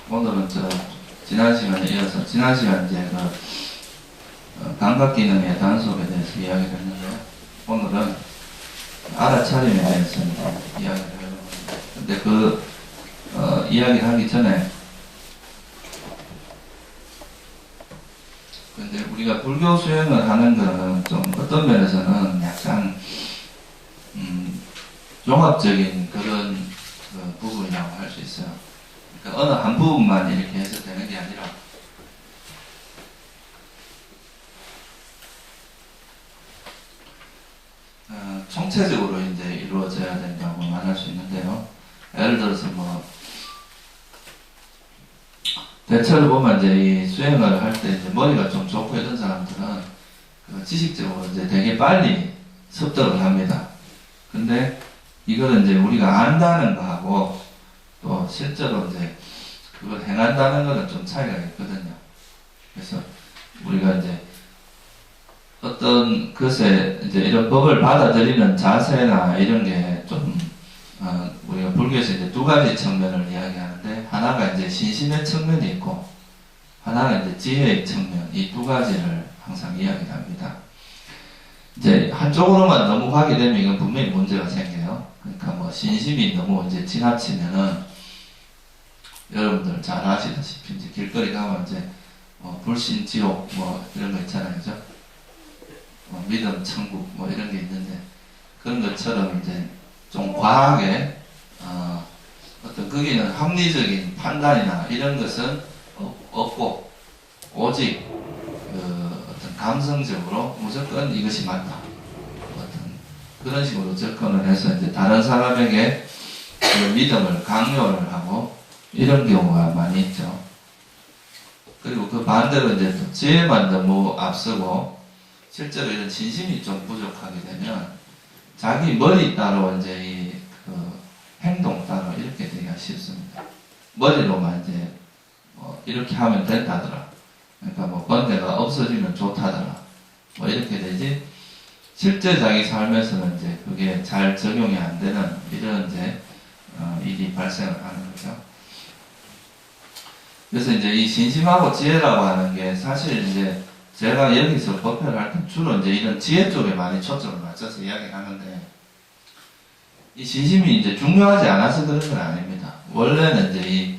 오늘은 지난 시간에 이어서 지난 시간 이제 감각 기능의 단속에 대해서 이야기를 했는데 오늘은 알아차림에 대해서 이제 이야기를 해보는 겁니다. 근데 이야기를 하기 전에 근데 우리가 불교 수행을 하는 거는 좀 어떤 면에서는 약간 종합적인 그런 부분이라고 할 수 있어요. 그러니까 어느 한 부분만 이렇게 해서 되는 게 아니라 총체적으로 이제 이루어져야 된다고 말할 수 있는데요. 예를 들어서 대체로 보면 이제 이 수행을 할 때 이제 머리가 좀 좋고 이런 사람들은 지식적으로 이제 되게 빨리 습득을 합니다. 근데 이거는 이제 우리가 안다는 거하고 또 실제로 이제 그걸 행한다는 거는 좀 차이가 있거든요. 그래서 우리가 이제 어떤 것에 이제 이런 법을 받아들이는 자세나 이런 게 좀 우리가 불교에서 이제 두 가지 측면을 이야기하는데 하나가 이제 신심의 측면이 있고 하나가 이제 지혜의 측면, 이 두 가지를 항상 이야기를 합니다. 이제 한쪽으로만 너무 가게 되면 이건 분명히 문제가 생겨요. 그러니까 신심이 너무 이제 지나치면은 여러분들 잘 아시다시피 이제 길거리 가면 이제 불신 지옥 이런 거 있잖아요, 그죠? 믿음 천국 이런 게 있는데 그런 것처럼 이제 좀 과하게 어떤 거기는 합리적인 판단이나 이런 것은 없고 오직 어떤 감성적으로 무조건 이것이 맞다 어떤 그런 식으로 접근을 해서 이제 다른 사람에게 그 믿음을 강요를 하고 이런 경우가 많이 있죠. 그리고 그 반대로 이제 또 지혜만 너무 앞서고 실제로 이런 진심이 좀 부족하게 되면 자기 머리 따로 이제 행동 따로 이렇게 되기가 쉽습니다. 머리로만 이제 이렇게 하면 된다더라. 그러니까 번뇌가 없어지면 좋다더라. 이렇게 되지. 실제 자기 삶에서는 이제 그게 잘 적용이 안 되는 이런 이제 일이 발생을 하는 거죠. 그래서 이제 이 신심하고 지혜라고 하는 게 사실 이제 제가 여기서 법회를 할 때 주로 이제 이런 지혜 쪽에 많이 초점을 맞춰서 이야기를 하는데 이 신심이 이제 중요하지 않아서 그런 건 아닙니다. 원래는 이제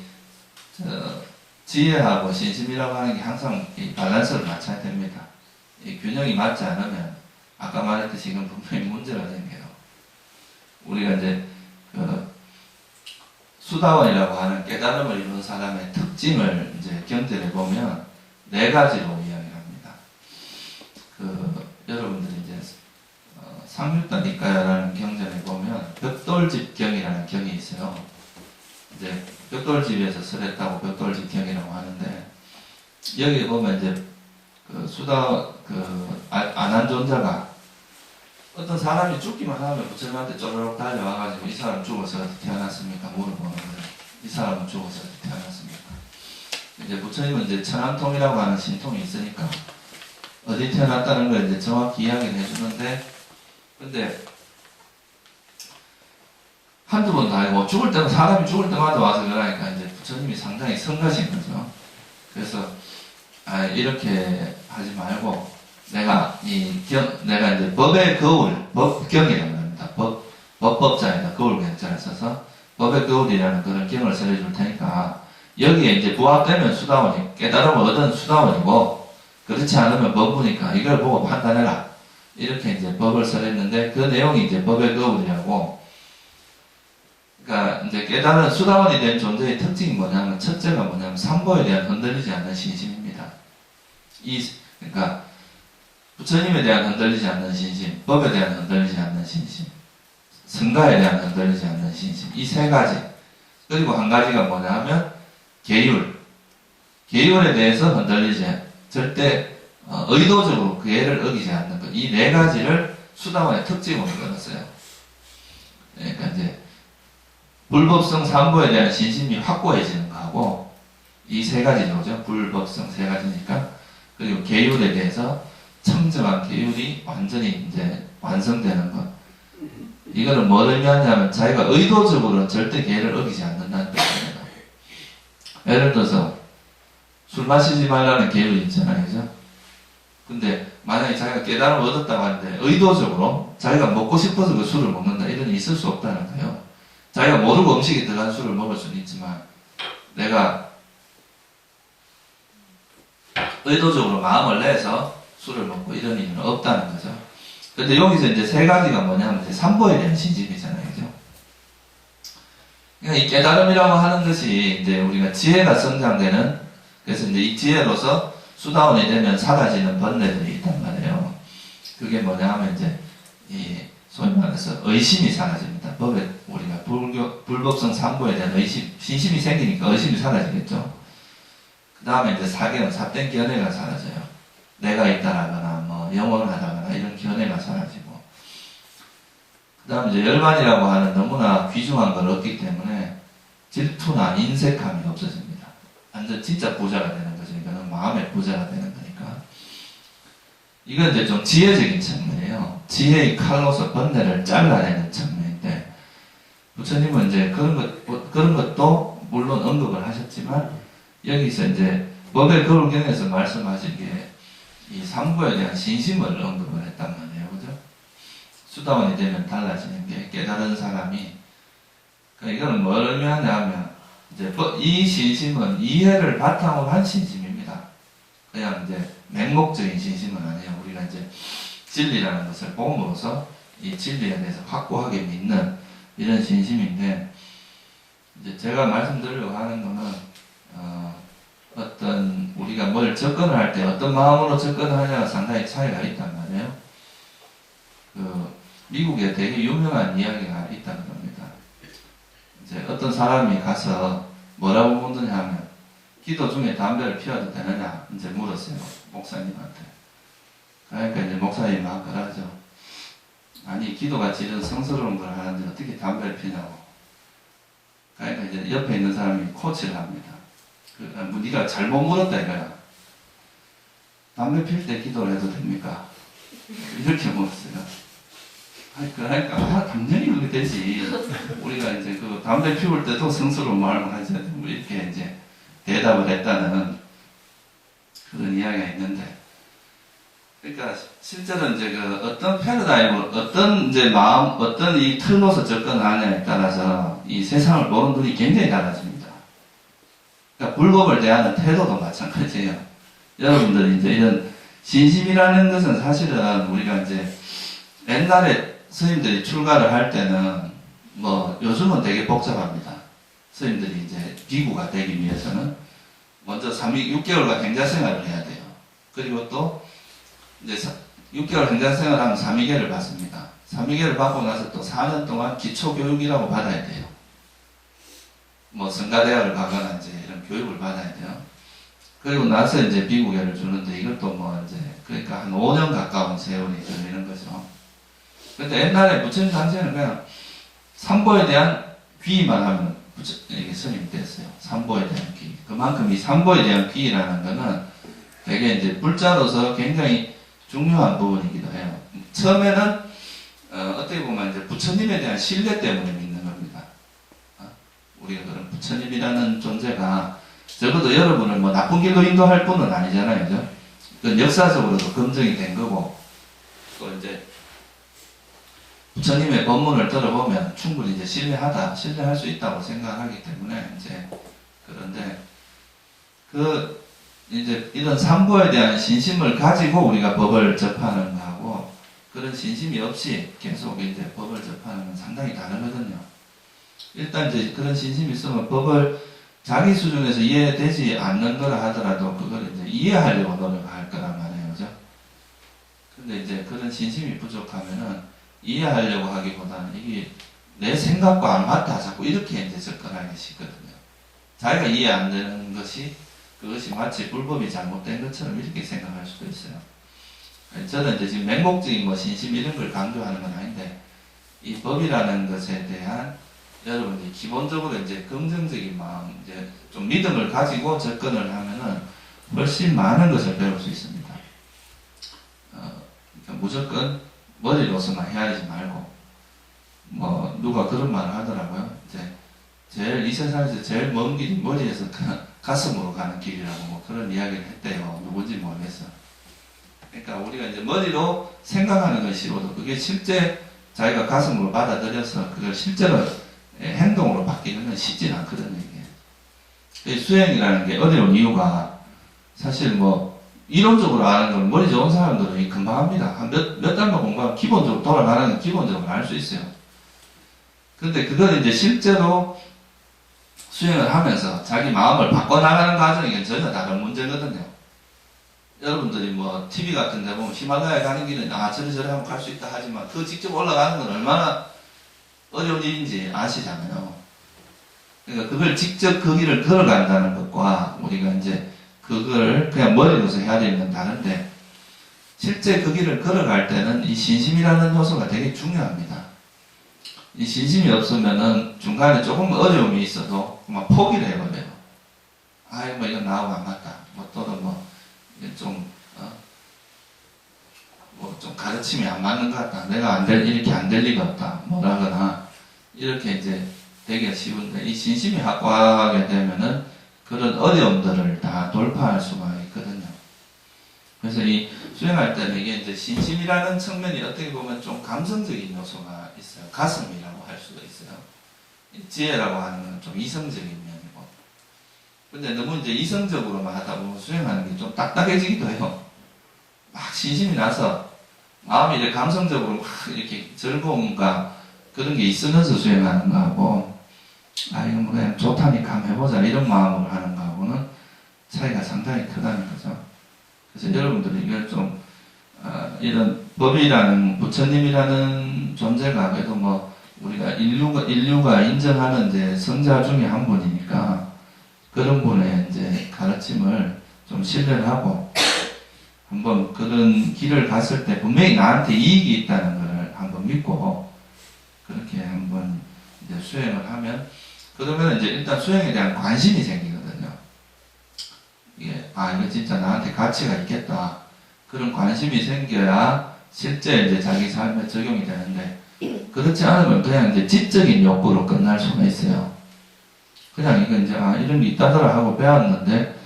지혜하고 신심이라고 하는 게 항상 이 밸런스를 맞춰야 됩니다. 이 균형이 맞지 않으면 아까 말했듯이 이건 분명히 문제가 생겨요. 우리가 이제 수다원이라고 하는 깨달음을 이룬 사람의 특징을 이제 견뎌내 보면 네 가지로 이야기를 합니다. 여러분들이 이제 상륙단 니까야라는 경전에 보면 벽돌집경이라는 경이 있어요. 이제 벽돌집에서 설했다고 벽돌집경이라고 하는데 여기 보면 이제 안한존자가 어떤 사람이 죽기만 하면 부처님한테 쪼르륵 달려와가지고 이 사람 죽어서 어떻게 태어났습니까? 물어보는 거예요. 이 사람은 죽어서 어떻게 태어났습니까? 이제 부처님은 이제 천안통이라고 하는 신통이 있으니까 어디 태어났다는 걸 이제 정확히 이야기를 해주는데 근데 한두 번도 아니고 사람이 죽을 때마다 와서 그러니까 이제 부처님이 상당히 성가신 거죠. 그래서 이렇게 하지 말고 내가 이제 법의 거울, 법경이라고 합니다. 법법자에다 거울 경자를 써서 법의 거울이라는 그런 경을 설해줄 테니까 여기에 이제 부합되면 수다원이 깨달음을 얻은 수다원이고 그렇지 않으면 법부니까 이걸 보고 판단해라. 이렇게 이제 법을 설했는데 그 내용이 이제 법의 거울이라고. 그러니까 이제 깨달은 수다원이 된 존재의 특징이 뭐냐면 첫째가 뭐냐면 삼보에 대한 흔들리지 않는 신심입니다. 그러니까 부처님에 대한 흔들리지 않는 신심, 법에 대한 흔들리지 않는 신심, 성가에 대한 흔들리지 않는 신심, 이 세 가지. 그리고 한 가지가 뭐냐 하면 계율에 대해서 흔들리지 절대 의도적으로 계율을 어기지 않는 것. 이 네 가지를 수다원의 특징으로 끊었어요. 그러니까 이제 불법성 삼보에 대한 신심이 확고해지는 거하고 이 세 가지죠. 불법성 세 가지니까. 그리고 계율에 대해서 청정한 계율이 완전히 이제 완성되는 것. 이거는 뭘 의미하냐면 자기가 의도적으로는 절대 계율을 어기지 않는다는 뜻입니다. 예를 들어서 술 마시지 말라는 계율이 있잖아요. 그죠? 근데 만약에 자기가 깨달음을 얻었다고 하는데 의도적으로 자기가 먹고 싶어서 그 술을 먹는다 이런 일이 있을 수 없다는 거예요. 자기가 모르고 음식에 들어간 술을 먹을 수는 있지만 내가 의도적으로 마음을 내서 술을 먹고 이런 일은 없다는 거죠. 근데 여기서 이제 세 가지가 뭐냐면 이제 삼보에 대한 신심이잖아요. 그죠? 그러니까 이 깨달음이라고 하는 것이 이제 우리가 지혜가 성장되는, 그래서 이제 이 지혜로서 수다원이 되면 사라지는 번뇌들이 있단 말이에요. 그게 뭐냐 하면 이제 이 소위 말해서 의심이 사라집니다. 법에 우리가 불법성 삼보에 대한 의심, 신심이 생기니까 의심이 사라지겠죠. 그 다음에 이제 사견, 삿된 견해가 사라져요. 내가 있다라거나 뭐 영원하다거나 이런 견해가 사라지고, 그 다음에 이제 열반이라고 하는 너무나 귀중한 걸 얻기 때문에 질투나 인색함이 없어집니다. 완전 진짜 부자가 되는 거죠. 이거는 마음의 부자가 되는 거니까. 이건 이제 좀 지혜적인 측면이에요. 지혜의 칼로서 번뇌를 잘라내는 측면인데, 부처님은 이제 그런 것도 물론 언급을 하셨지만, 여기서 이제 법의 거울경에서 말씀하신 게 이 삼보에 대한 신심을 언급을 했단 말이에요. 그죠? 수다원이 되면 달라지는 게 깨달은 사람이, 그러니까 이거는 뭘 의미하냐 하면, 이제 이 신심은 이해를 바탕으로 한 신심입니다. 그냥 이제 맹목적인 신심은 아니에요. 우리가 이제 진리라는 것을 봄으로써 이 진리에 대해서 확고하게 믿는 이런 신심인데, 이제 제가 말씀드리려고 하는 거는, 어떤 우리가 뭘 접근을 할 때 어떤 마음으로 접근을 하냐가 상당히 차이가 있단 말이에요. 미국에 되게 유명한 이야기가 있다는 겁니다. 이제 어떤 사람이 가서 뭐라고 묻느냐 하면, 기도 중에 담배를 피워도 되느냐 이제 물었어요. 목사님한테. 그러니까 이제 목사님이 막 그러죠. 아니, 기도같이 이런 성스러운 걸 하는데 어떻게 담배를 피냐고. 그러니까 이제 옆에 있는 사람이 코치를 합니다. 뭐 네가 잘못 물었다 이거야. 담배 필 때 기도를 해도 됩니까? 이렇게 물었어요. 아니, 그러니까 당연히 그렇게 되지. 우리가 이제 그 담배 피울 때도 성스러운 말을 하지 뭐 이렇게 이제 대답을 했다는 그런 이야기가 있는데, 그러니까 실제로 이제 그 어떤 패러다임을, 어떤 이제 마음, 어떤 이 틀로서 접근하느냐에 따라서 이 세상을 보는 눈이 굉장히 달라집니다. 그러니까 불법을 대하는 태도도 마찬가지예요. 여러분들이 이제 이런 신심이라는 것은 사실은 우리가 이제 옛날에 스님들이 출가를 할 때는 뭐 요즘은 되게 복잡합니다. 스님들이 이제 비구가 되기 위해서는 먼저 6개월간 행자생활을 해야 돼요. 그리고 또 이제 6개월 행자생활을 하면 삼위계를 받습니다. 삼위계를 받고 나서 또 4년 동안 기초교육이라고 받아야 돼요. 뭐 성가대학을 가거나 이제 이런 교육을 받아야 돼요. 그리고 나서 이제 비구계를 주는데, 이것도 뭐 이제 그러니까 한 5년 가까운 세월이 걸리는 거죠. 근데 옛날에 부처님 당시에는 그냥 삼보에 대한 귀의만 하면 이게 스님이 됐어요. 삼보에 대한 귀의. 그만큼 이 삼보에 대한 귀의라는 거는 되게 이제 불자로서 굉장히 중요한 부분이기도 해요. 처음에는 어떻게 보면 이제 부처님에 대한 신뢰 때문에 믿는 겁니다. 우리가 그런 부처님이라는 존재가 적어도 여러분을 뭐 나쁜 길로 인도할 분은 아니잖아요. 그죠? 그건 역사적으로도 검증이 된 거고, 또 이제 부처님의 법문을 들어보면 충분히 이제 신뢰할 수 있다고 생각하기 때문에 이제, 그런데 이제 이런 삼보에 대한 신심을 가지고 우리가 법을 접하는 거하고, 그런 신심이 없이 계속 이제 법을 접하는 건 상당히 다르거든요. 일단 이제 그런 신심이 있으면 법을 자기 수준에서 이해되지 않는 거라 하더라도 그걸 이제 이해하려고 노력할 거란 말이에요. 그죠? 근데 이제 그런 신심이 부족하면은 이해하려고 하기보다는 이게 내 생각과 안 맞다 자꾸 이렇게 이제 접근하기 쉽거든요. 자기가 이해 안 되는 것이, 그것이 마치 불법이 잘못된 것처럼 이렇게 생각할 수도 있어요. 저는 이제 지금 맹목적인 뭐 신심 이런 걸 강조하는 건 아닌데, 이 법이라는 것에 대한 여러분들이 기본적으로 이제 긍정적인 마음, 이제 좀 믿음을 가지고 접근을 하면은 훨씬 많은 것을 배울 수 있습니다. 그러니까 무조건 머리로서만 헤아리지 말고, 뭐 누가 그런 말을 하더라고요. 이제 이 세상에서 제일 먼 길이 머리에서 가슴으로 가는 길이라고 뭐 그런 이야기를 했대요. 누군지 모르겠어. 그러니까 우리가 이제 머리로 생각하는 것이로도 그게 실제 자기가 가슴으로 받아들여서 그걸 실제로 행동으로 바뀌는 건 쉽지 않거든요, 이게. 수행이라는 게 어려운 이유가 사실 뭐 이론적으로 아는 건 머리 좋은 사람들은 금방 합니다. 한 몇 달만 공부하면 기본적으로 돌아가는 건 기본적으로 알 수 있어요. 근데 그걸 이제 실제로 수행을 하면서 자기 마음을 바꿔나가는 과정이 전혀 다른 문제거든요. 여러분들이 뭐 TV 같은 데 보면 히말라야 가는 길은 저리저리 하면 갈 수 있다 하지만 그 직접 올라가는 건 얼마나 어려운 일인지 아시잖아요. 그러니까 그걸 직접 그 길을 걸어간다는 것과 우리가 이제 그걸 그냥 머리로서 해야 되는 건 다른데 실제 그 길을 걸어갈 때는 이 신심이라는 요소가 되게 중요합니다. 이 신심이 없으면은 중간에 조금 어려움이 있어도 막 포기를 해버려요. 뭐 이건 나하고 안 맞다. 뭐 또는 좀 가르침이 안 맞는 것 같다. 내가 이렇게 안 될 리가 없다. 뭐라거나 이렇게 이제 되기가 쉬운데 이 신심이 확고하게 되면은 그런 어려움들을 다 돌파할 수가 있거든요. 그래서 이 수행할 때는 이게 이제 신심이라는 측면이 어떻게 보면 좀 감성적인 요소가 있어요. 가슴이라고 할 수도 있어요. 지혜라고 하는 건 좀 이성적인 면이고. 근데 너무 이제 이성적으로만 하다 보면 수행하는 게 좀 딱딱해지기도 해요. 막 신심이 나서 마음이 이제 감성적으로 막 이렇게 즐거움과 그런 게 있으면서 수행하는 거하고 이거 뭐 그냥 좋다니까 한번 해보자 이런 마음으로 하는 거하고는 차이가 상당히 크다는 거죠. 그래서 여러분들이 이걸 좀 이런 법이라는 부처님이라는 존재가 그래도 뭐 우리가 인류가 인정하는 이제 성자 중에 한 분이니까 그런 분의 이제 가르침을 좀 신뢰를 하고 한번 그런 길을 갔을 때 분명히 나한테 이익이 있다는 걸 한번 믿고 그렇게 한번 이제 수행을 하면 그러면 이제 일단 수행에 대한 관심이 생기거든요. 이게 이거 진짜 나한테 가치가 있겠다. 그런 관심이 생겨야 실제 이제 자기 삶에 적용이 되는데 그렇지 않으면 그냥 이제 지적인 욕구로 끝날 수가 있어요. 그냥 이거 이제 이런 게 있다더라 하고 배웠는데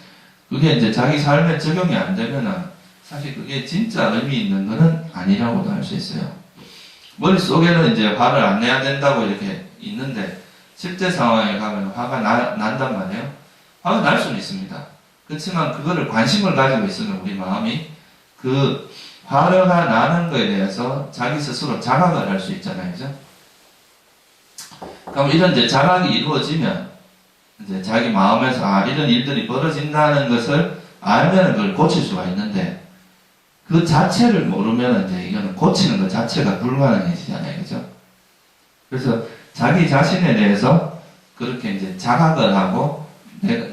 그게 이제 자기 삶에 적용이 안 되면은 사실 그게 진짜 의미 있는 거는 아니라고도 할 수 있어요. 머릿속에는 이제 화를 안 내야 된다고 이렇게 있는데 실제 상황에 가면 화가 난단 말이에요. 화가 날 수는 있습니다. 그렇지만 그거를 관심을 가지고 있으면 우리 마음이 그 화가 나는 거에 대해서 자기 스스로 자각을 할 수 있잖아요. 그죠? 그럼 이런 이제 자각이 이루어지면 이제 자기 마음에서 이런 일들이 벌어진다는 것을 알면 그걸 고칠 수가 있는데 그 자체를 모르면 이제 이거는 고치는 것 자체가 불가능해지잖아요. 그죠? 그래서 자기 자신에 대해서 그렇게 이제 자각을 하고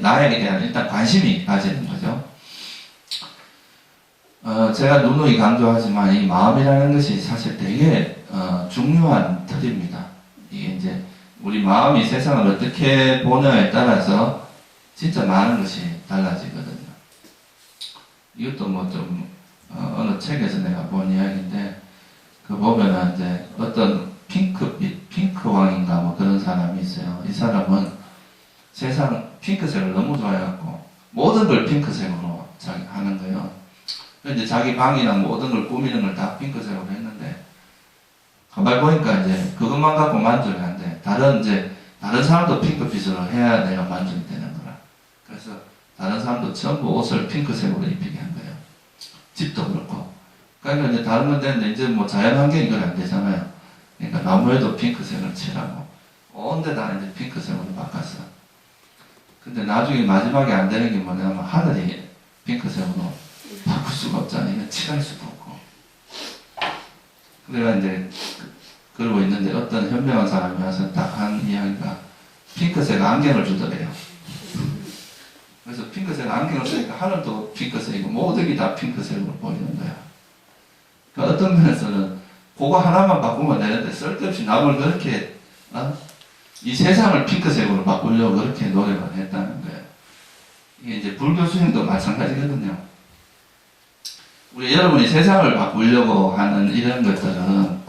나에게 대한 일단 관심이 가지는 거죠. 제가 누누이 강조하지만 이 마음이라는 것이 사실 되게 중요한 틀입니다. 이게 이제 우리 마음이 세상을 어떻게 보냐에 따라서 진짜 많은 것이 달라지거든요. 이것도 뭐 좀 어느 책에서 내가 본 이야기인데 그 보면은 이제 어떤 핑크왕인가 뭐 그런 사람이 있어요. 이 사람은 세상 핑크색을 너무 좋아해갖고 모든 걸 핑크색으로 하는 거예요. 근데 자기 방이나 모든 걸 꾸미는 걸 다 핑크색으로 했는데 가만히 보니까 이제 그것만 갖고 만족이 안 돼. 다른 사람도 핑크빛으로 해야 내가 만족이 되는 거라. 그래서 다른 사람도 전부 옷을 핑크색으로 입히게 한 거예요. 집도 그렇고. 그러니까 이제 다른 건 되는데 이제 뭐 자연환경이 그래 안 되잖아요. 그러니까 나무에도 핑크색을 칠하고 온 데다 이제 핑크색으로 바꿨어. 근데 나중에 마지막에 안 되는 게 뭐냐면 하늘이 핑크색으로 바꿀 수가 없잖아요. 이건 칠할 수도 없고. 그래가 이제 그러고 있는데 어떤 현명한 사람이 와서 딱 한 이야기가 핑크색 안경을 주더래요. 그래서 핑크색 안경을 쓰니까 하늘도 핑크색이고 모든 게 다 핑크색으로 보이는 거야. 그러니까 어떤 면에서는 그거 하나만 바꾸면 되는데 쓸데없이 남을 그렇게 이 세상을 핑크색으로 바꾸려고 그렇게 노력을 했다는 거예요. 이게 이제 불교 수행도 마찬가지거든요. 여러분이 세상을 바꾸려고 하는 이런 것들은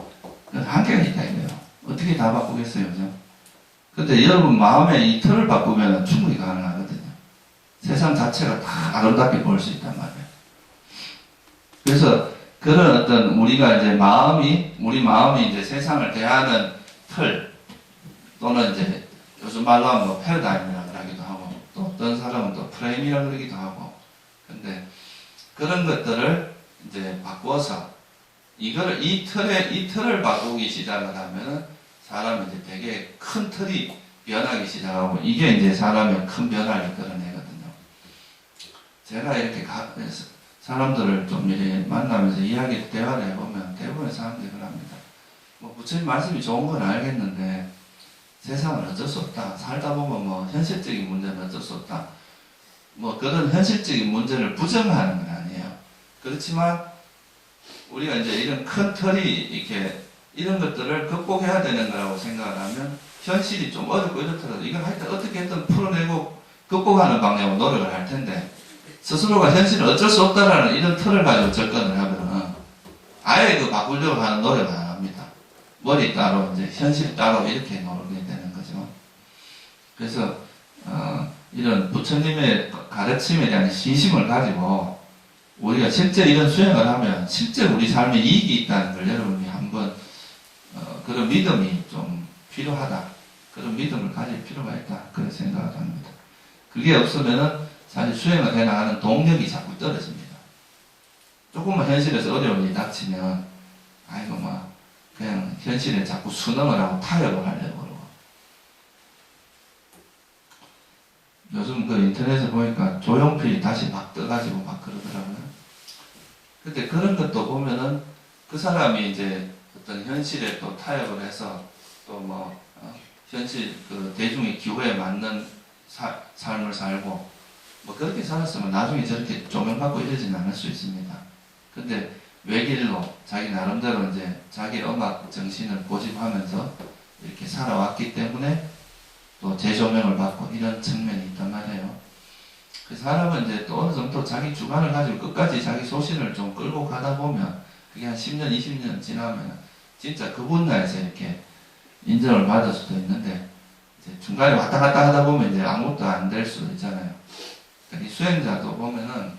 한계가 있다 이거예요. 어떻게 다 바꾸겠어요, 그죠? 근데 여러분 마음의 이 틀을 바꾸면 충분히 가능하거든요. 세상 자체가 다 아름답게 볼 수 있단 말이에요. 그래서 그런 어떤 우리가 이제 우리 마음이 이제 세상을 대하는 틀, 또는 이제 요즘 말로 하면 뭐 패러다임이라고 하기도 하고, 또 어떤 사람은 또 프레임이라고 그러기도 하고, 근데 그런 것들을 이제 바꿔서 이 틀을 바꾸기 시작을 하면은 사람이 이제 되게 큰 틀이 변하기 시작하고, 이게 이제 사람의 큰 변화를 이끌어내거든요. 제가 이렇게 사람들을 좀 이렇게 만나면서 대화를 해보면 대부분의 사람들이 그럽니다. 뭐 부처님 말씀이 좋은 건 알겠는데 세상은 어쩔 수 없다. 살다 보면 뭐 현실적인 문제는 어쩔 수 없다. 뭐 그런 현실적인 문제를 부정하는 건 아니에요. 그렇지만 우리가 이제 이런 큰 틀이 이렇게 이런 것들을 극복해야 되는 거라고 생각을 하면 현실이 좀 어렵고 이렇더라도 이걸 할 때 어떻게든 풀어내고 극복하는 방향으로 노력을 할 텐데, 스스로가 현실은 어쩔 수 없다라는 이런 틀을 가지고 접근을 하면은 아예 바꾸려고 하는 노력을 안 합니다. 머리 따로 이제 현실 따로 이렇게 노력이 되는 거죠. 그래서 이런 부처님의 가르침에 대한 신심을 가지고 우리가 실제 이런 수행을 하면 실제 우리 삶에 이익이 있다는 걸 여러분이 한번 그런 믿음이 좀 필요하다. 그런 믿음을 가질 필요가 있다. 그런 생각을 합니다. 그게 없으면은 사실 수행을 해나가는 동력이 자꾸 떨어집니다. 조금만 현실에서 어려운 일이 닥치면 아이고 막 그냥 현실에 자꾸 순응을 하고 타협을 하려고 그러고. 요즘 그 인터넷에 보니까 조용필이 다시 막 떠가지고 막 그러더라고요. 근데 그런 것도 보면은 그 사람이 이제 어떤 현실에 또 타협을 해서 또 뭐 현실 그 대중의 기호에 맞는 삶을 살고 뭐 그렇게 살았으면 나중에 저렇게 조명받고 이러지는 않을 수 있습니다. 근데 외길로 자기 나름대로 이제 자기 음악 정신을 고집하면서 이렇게 살아왔기 때문에 또 재조명을 받고 이런 측면이 있단 말이에요. 그 사람은 이제 또 어느 정도 자기 주관을 가지고 끝까지 자기 소신을 좀 끌고 가다 보면 그게 한 10년, 20년 지나면 진짜 그 분야에서 이렇게 인정을 받을 수도 있는데 이제 중간에 왔다 갔다 하다 보면 이제 아무것도 안 될 수도 있잖아요. 이 수행자도 보면은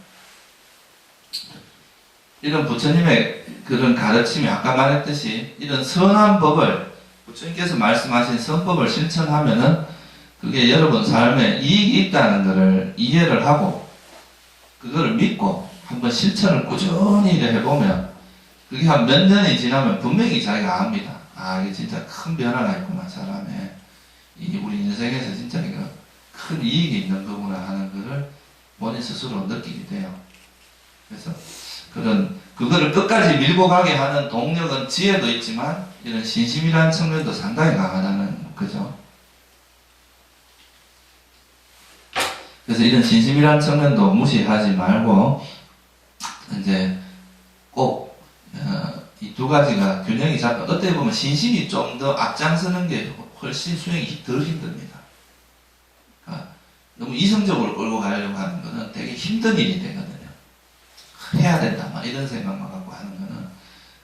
이런 부처님의 그런 가르침이 아까 말했듯이 이런 선한 법을 부처님께서 말씀하신 선법을 실천하면은 그게 여러분 삶에 이익이 있다는 것을 이해를 하고 그거를 믿고 한번 실천을 꾸준히 해보면 그게 한 몇 년이 지나면 분명히 자기가 압니다. 아, 이게 진짜 큰 변화가 있구나, 사람에. 우리 인생에서 진짜 이거 큰 이익이 있는 거구나 하는 거를 본인 스스로 느끼게 돼요. 그래서 그거를 끝까지 밀고 가게 하는 동력은 지혜도 있지만 이런 신심이라는 측면도 상당히 강하다는 거죠. 그래서 이런 신심이라는 측면도 무시하지 말고 이제 꼭 이 두 가지가 균형이 잡혀 어떻게 보면 신심이 좀 더 앞장서는 게 훨씬 수행이 덜 힘듭니다. 그러니까 너무 이성적으로 끌고 가려고 하는 거는 되게 힘든 일이 되거든요. 해야 된다 막 이런 생각만 갖고 하는 거는.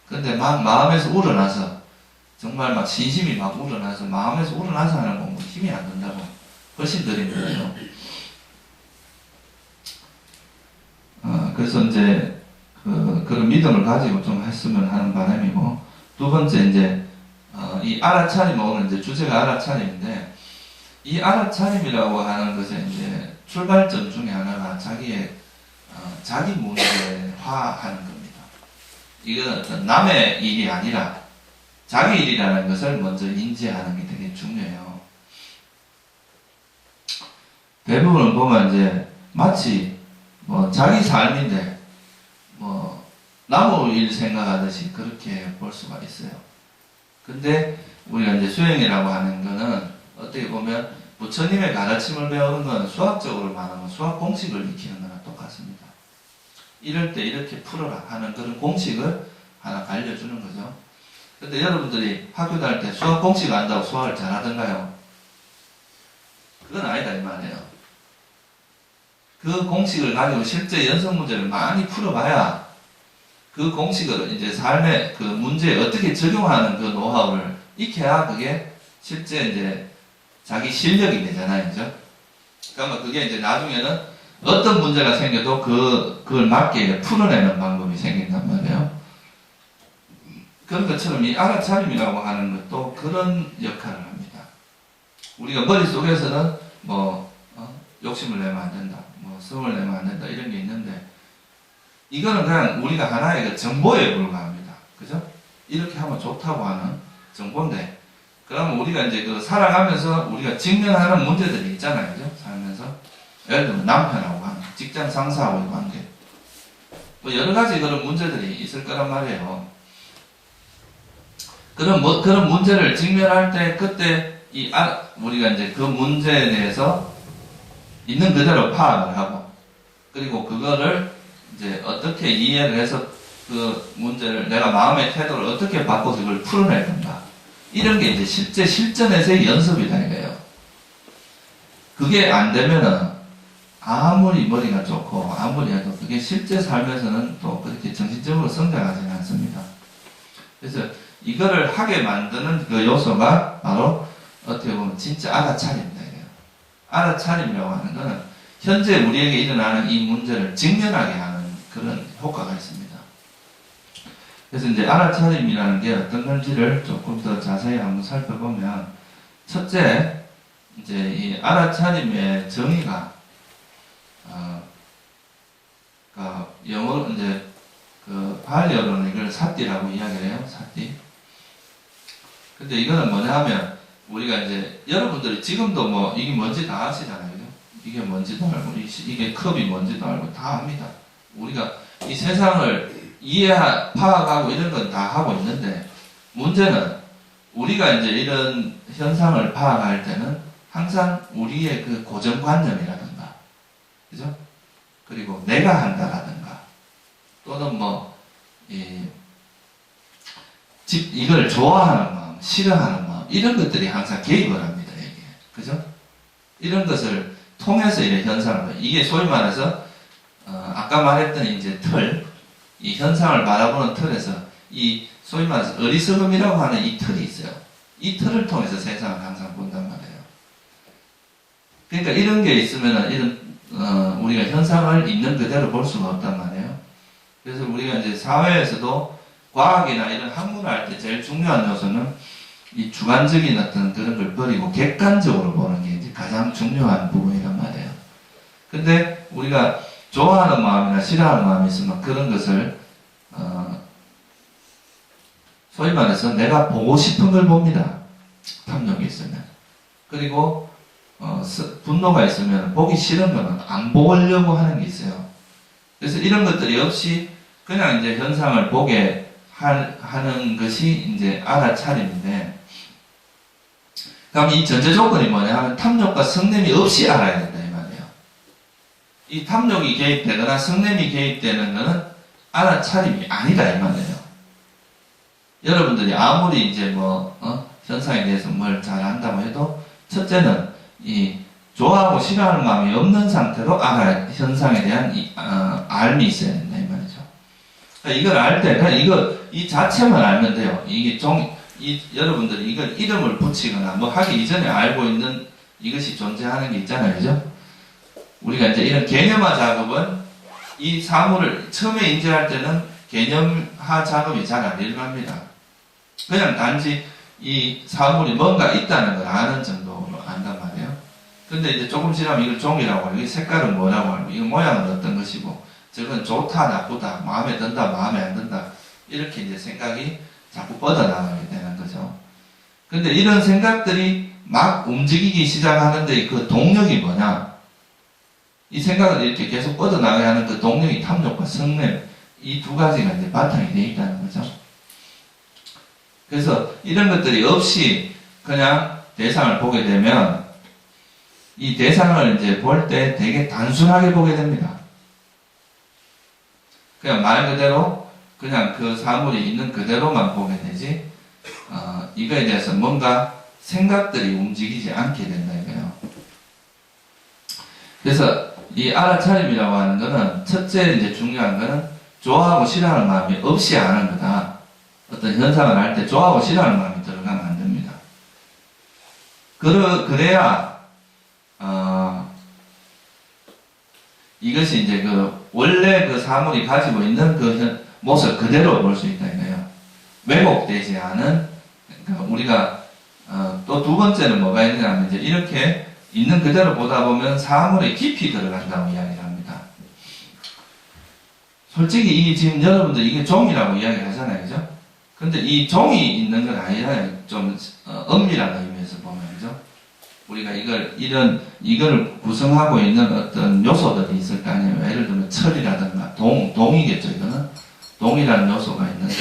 근데 막 마음에서 우러나서 정말 막 신심이 막 우러나서 마음에서 우러나서 하는 공부 힘이 안 든다고 훨씬 덜 힘들어요. 그래서 이제 그런 믿음을 가지고 좀 했으면 하는 바람이고, 두 번째 이제 이 알아차림, 오늘 이제 주제가 알아차림인데, 이 알아차림이라고 하는 것에 이제 출발점 중에 하나가 자기의 자기 문제화하는 겁니다. 이건 어떤 남의 일이 아니라 자기 일이라는 것을 먼저 인지하는 게 되게 중요해요. 대부분은 보면 이제 마치 뭐 자기 삶인데 뭐 나무 일 생각하듯이 그렇게 볼 수가 있어요. 근데 우리가 이제 수행이라고 하는 거는 어떻게 보면 부처님의 가르침을 배우는 건 수학적으로 말하면 수학 공식을 익히는 거랑 똑같습니다. 이럴 때 이렇게 풀어라 하는 그런 공식을 하나 알려주는 거죠. 근데 여러분들이 학교 다닐 때 수학 공식 안다고 수학을 잘하던가요? 그건 아니다 이 말이에요. 그 공식을 가지고 실제 연습 문제를 많이 풀어봐야 그 공식을 이제 삶의 그 문제에 어떻게 적용하는 그 노하우를 익혀야 그게 실제 이제 자기 실력이 되잖아요. 그죠? 그러면 그게 이제 나중에는 어떤 문제가 생겨도 그걸 맞게 풀어내는 방법이 생긴단 말이에요. 그런 것처럼 이 알아차림이라고 하는 것도 그런 역할을 합니다. 우리가 머릿속에서는 욕심을 내면 안 된다, 성을 내면 안 된다, 이런 게 있는데, 이거는 그냥 우리가 하나의 그 정보에 불과합니다. 그죠? 이렇게 하면 좋다고 하는 정보인데, 그러면 우리가 이제 그 살아가면서 우리가 직면하는 문제들이 있잖아요. 그죠? 살면서. 예를 들면 남편하고 관계, 직장 상사하고의 관계. 여러 가지 그런 문제들이 있을 거란 말이에요. 그런 문제를 직면할 때, 그때, 우리가 이제 그 문제에 대해서 있는 그대로 파악을 하고, 그리고 그거를 이제 어떻게 이해를 해서 그 문제를 내가 마음의 태도를 어떻게 바꿔서 그걸 풀어낼 건가. 이런 게 이제 실제 실전에서의 연습이다 이거예요. 그게 안 되면은 아무리 머리가 좋고 아무리 해도 그게 실제 삶에서는 또 그렇게 정신적으로 성장하지는 않습니다. 그래서 이거를 하게 만드는 그 요소가 바로 어떻게 보면 진짜 알아차림이다 이거예요. 알아차림이라고 하는 거는 현재 우리에게 일어나는 이 문제를 직면하게 하는 그런 효과가 있습니다. 그래서 이제 알아차림이라는 게 어떤 건지를 조금 더 자세히 한번 살펴보면, 첫째, 이제 이 알아차림의 정의가, 영어로 이제 그 발리어로는 이걸 사띠라고 이야기를 해요. 사띠. 근데 이거는 뭐냐 하면, 우리가 이제 여러분들이 지금도 이게 뭔지 다 아시잖아요. 그죠? 이게 뭔지도 알고, 이게 컵이 뭔지도 알고 다 압니다. 우리가 이 세상을 파악하고 이런 건 다 하고 있는데, 문제는 우리가 이제 이런 현상을 파악할 때는 항상 우리의 그 고정관념이라든가, 그죠? 그리고 내가 한다라든가, 또는 이걸 좋아하는 마음, 싫어하는 마음, 이런 것들이 항상 개입을 합니다, 이게. 그죠? 이런 것을 통해서 이런 현상을, 이게 소위 말해서, 아까 말했던 이제 이 현상을 바라보는 틀에서, 이 소위 말해서 어리석음이라고 하는 이 틀이 있어요. 이 틀을 통해서 세상을 항상 본단 말이에요. 그러니까 이런 게 있으면은 우리가 현상을 있는 그대로 볼 수가 없단 말이에요. 그래서 우리가 이제 사회에서도 과학이나 이런 학문을 할 때 제일 중요한 요소는 이 주관적인 어떤 그런 걸 버리고 객관적으로 보는 게 이제 가장 중요한 부분이란 말이에요. 근데 우리가 좋아하는 마음이나 싫어하는 마음이 있으면 그런 것을 소위 말해서 내가 보고 싶은 걸 봅니다. 탐욕이 있으면. 그리고 분노가 있으면 보기 싫은 거는 안 보려고 하는 게 있어요. 그래서 이런 것들이 없이 그냥 이제 현상을 보게 하는 것이 이제 알아차림인데, 그럼 이 전제 조건이 뭐냐 하면 탐욕과 성냄이 없이 알아야 된다 이 말이에요. 이 탐욕이 개입되거나 성냄이 개입되는 것은 알아차림이 아니다 이 말이에요. 여러분들이 아무리 이제 현상에 대해서 뭘 잘 안다고 해도, 첫째는 이 좋아하고 싫어하는 마음이 없는 상태로 현상에 대한 알미 있어야 된다 이 말이죠. 그러니까 이걸 알 때 그냥 이 자체만 알면 돼요. 여러분들이 이걸 이름을 붙이거나 하기 이전에 알고 있는 이것이 존재하는 게 있잖아요, 그죠? 우리가 이제 이런 개념화 작업은 이 사물을 처음에 인지할 때는 개념화 작업이 잘 안 일어납니다. 그냥 단지 이 사물이 뭔가 있다는 걸 아는 정도로 안단 말이에요. 근데 이제 조금 지나면 이걸 종이라고 하고, 이 색깔은 뭐라고 하고, 이 모양은 어떤 것이고, 저건 좋다, 나쁘다, 마음에 든다, 마음에 안 든다, 이렇게 이제 생각이 자꾸 뻗어나가게 되는 거죠. 근데 이런 생각들이 막 움직이기 시작하는데 그 동력이 뭐냐? 이 생각을 이렇게 계속 뻗어나가게 하는 그 동력이 탐욕과 성냄, 이 두 가지가 이제 바탕이 되어 있다는 거죠. 그래서 이런 것들이 없이 그냥 대상을 보게 되면 이 대상을 이제 볼 때 되게 단순하게 보게 됩니다. 그냥 말 그대로 그냥 그 사물이 있는 그대로만 보게 되지, 이거에 대해서 뭔가 생각들이 움직이지 않게 된다 이거예요. 그래서 이 알아차림이라고 하는 거는 첫째 이제 중요한 거는 좋아하고 싫어하는 마음이 없이 아는 거다. 어떤 현상을 할 때 좋아하고 싫어하는 마음이 들어가면 안 됩니다. 그래야, 이것이 이제 원래 그 사물이 가지고 있는 그 모습 그대로 볼 수 있다 이거예요. 왜곡되지 않은, 그러니까 우리가, 또 두 번째는 뭐가 있느냐면, 이제 이렇게 있는 그대로 보다 보면 사물에 깊이 들어간다고 이야기를 합니다. 솔직히 지금 여러분들 이게 종이라고 이야기 하잖아요. 그죠? 근데 이 종이 있는 건 아니잖아요. 좀, 엄밀한 의미에서 보면, 그죠? 우리가 이걸 구성하고 있는 어떤 요소들이 있을 거 아니에요. 예를 들면 철이라든가 동이겠죠, 이거는. 동이라는 요소가 있는데,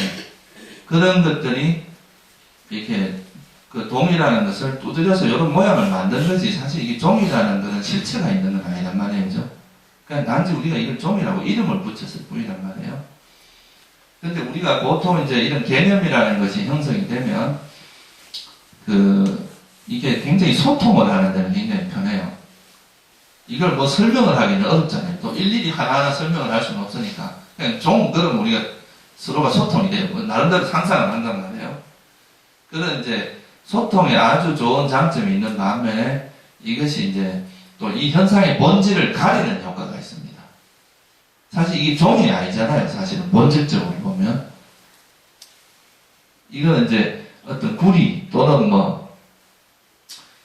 그런 것들이 이렇게 그 동이라는 것을 두드려서 이런 모양을 만든 거지, 사실 이게 종이라는 것은 실체가 있는 건 아니란 말이에요. 그죠? 그냥 단지 우리가 이걸 종이라고 이름을 붙였을 뿐이란 말이에요. 근데 우리가 보통 이제 이런 개념이라는 것이 형성이 되면, 이게 굉장히 소통을 하는 데는 굉장히 편해요. 이걸 뭐 설명을 하기는 어렵잖아요. 또 일일이 하나하나 설명을 할 수는 없으니까. 그냥 그럼 우리가 서로가 소통이 돼요. 뭐 나름대로 상상을 한단 말이에요. 그런 이제 소통에 아주 좋은 장점이 있는 반면에 이것이 이제 또 이 현상의 본질을 가리는 효과가 있습니다. 사실 이게 종이 아니잖아요. 사실은 본질적으로 보면. 이거는 이제 어떤 구리 또는 뭐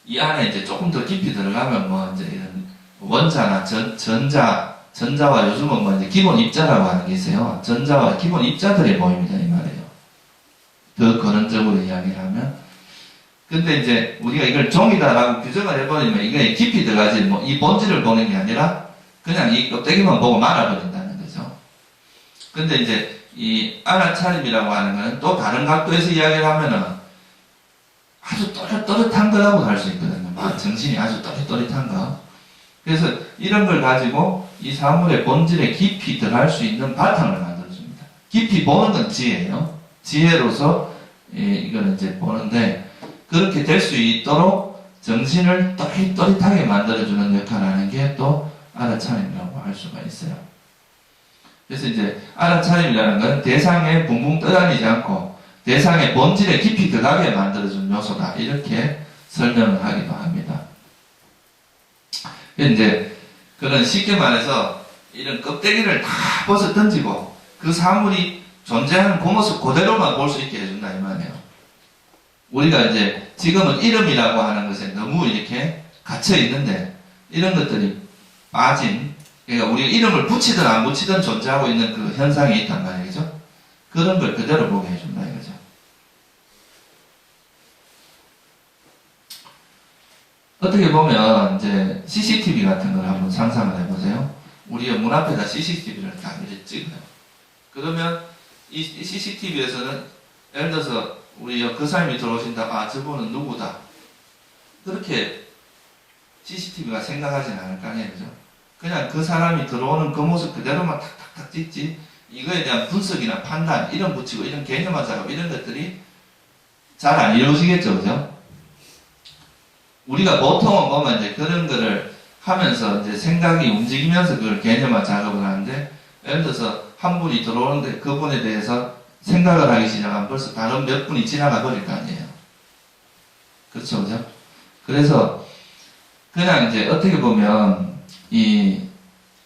이 안에 이제 조금 더 깊이 들어가면 뭐 이제 이런 원자나 전자와 요즘은 뭐 이제 기본 입자라고 하는 게 있어요. 전자와 기본 입자들의 모임이다 이 말이에요. 더 근원적으로 이야기를 하면. 근데 이제 우리가 이걸 종이다라고 규정을 해버리면 이게 깊이 들어가지 뭐 이 본질을 보는 게 아니라 그냥 이 껍데기만 보고 말아버린다는 거죠. 근데 이제 이 알아차림이라고 하는 거는 또 다른 각도에서 이야기를 하면은 아주 또렷한 거라고 할 수 있거든요. 정신이 아주 또릿또릿한 거. 그래서 이런 걸 가지고 이 사물의 본질에 깊이 들어갈 수 있는 바탕을 만들어줍니다. 깊이 보는 건 지혜예요. 지혜로서 이거는 이제 보는데 그렇게 될 수 있도록 정신을 또릿또릿하게 만들어주는 역할을 하는 게 또 알아차림이라고 할 수가 있어요. 그래서 이제 알아차림이라는 건 대상에 붕붕 떠다니지 않고 대상의 본질에 깊이 들어가게 만들어준 요소다. 이렇게 설명을 하기도 합니다. 이제 그런 쉽게 말해서 이런 껍데기를 다 벗어 던지고 그 사물이 존재하는 그 모습 그대로만 볼 수 있게 해준다 이 말이에요. 우리가 이제 지금은 이름이라고 하는 것에 너무 이렇게 갇혀 있는데 이런 것들이 빠진, 그러니까 우리가 이름을 붙이든 안 붙이든 존재하고 있는 그 현상이 있단 말이죠. 그런 걸 그대로 보게 해준다 이거죠. 어떻게 보면 이제 CCTV 같은 걸 한번 상상을 해보세요. 우리의 문 앞에다 CCTV를 딱 이렇게 찍어요. 그러면 이 CCTV에서는 예를 들어서 우리 그 사람이 들어오신다. 저분은 누구다. 그렇게 CCTV가 생각하진 않을 거 아니에요. 그죠? 그냥 그 사람이 들어오는 그 모습 그대로만 탁탁탁 찍지 이거에 대한 분석이나 판단, 이런 붙이고 이런 개념화 작업 이런 것들이 잘 안 이루어지겠죠. 그죠? 우리가 보통은 보면 이제 그런 거를 하면서 이제 생각이 움직이면서 그걸 개념화 작업을 하는데 예를 들어서 한 분이 들어오는데 그분에 대해서 생각을 하기 시작하면 벌써 다른 몇 분이 지나가 버릴 거 아니에요. 그렇죠. 그죠? 그래서 그냥 이제 어떻게 보면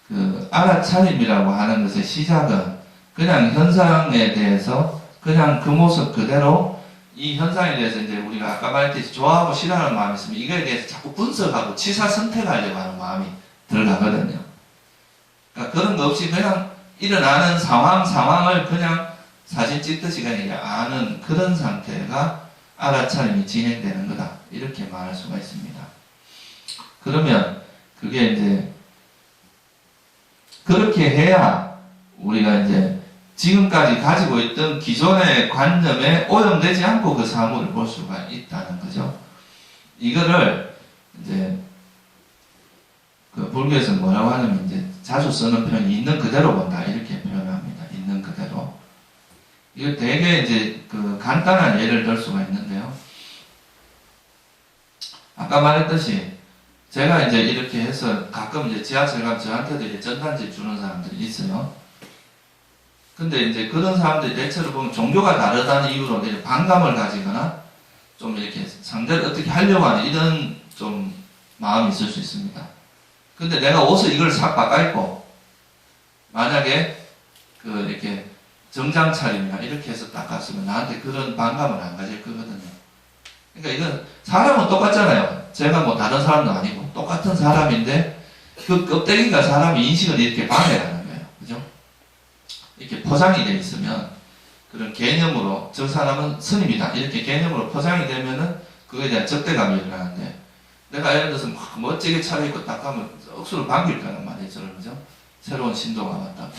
그 알아차림이라고 하는 것의 시작은 그냥 현상에 대해서 그냥 그 모습 그대로 이 현상에 대해서 이제 우리가 아까 말했듯이 좋아하고 싫어하는 마음이 있으면 이거에 대해서 자꾸 분석하고 취사 선택하려고 하는 마음이 들어가거든요. 그러니까 그런 거 없이 그냥 일어나는 상황을 그냥 사진 찍듯이 그냥 아는 그런 상태가 알아차림이 진행되는 거다. 이렇게 말할 수가 있습니다. 그러면 그게 이제 그렇게 해야 우리가 이제 지금까지 가지고 있던 기존의 관념에 오염되지 않고 그 사물을 볼 수가 있다는 거죠. 이거를 이제 그 불교에서 뭐라고 하냐면 이제 자주 쓰는 표현이 있는 그대로 본다 이렇게 표현합니다. 있는 그대로. 이거 되게 이제 그 간단한 예를 들 수가 있는데요. 아까 말했듯이 제가 이제 이렇게 해서 가끔 이제 지하철 가면 저한테도 이제 전단지 주는 사람들이 있어요. 근데 이제 그런 사람들이 대체로 보면 종교가 다르다는 이유로 이제 반감을 가지거나 좀 이렇게 상대를 어떻게 하려고 하는 이런 좀 마음이 있을 수 있습니다. 근데 내가 옷을 이걸 싹 바꿔입고 만약에 그 이렇게 정장 차림이나 이렇게 해서 딱 갔으면 나한테 그런 반감을 안 가질 거거든요. 그러니까 이건 사람은 똑같잖아요. 제가 뭐 다른 사람도 아니고 똑같은 사람인데 그 껍데기가 사람의 인식을 이렇게 방해하는 거예요. 그죠? 이렇게 포장이 돼 있으면 그런 개념으로 저 사람은 스님이다 이렇게 개념으로 포장이 되면은 그거에 대한 적대감이 일어나는데 내가 예를 들어서 막 멋지게 차려입고 딱 가면 억수로 반길 거란 말이에요. 저를 그죠? 새로운 신도가 왔다고.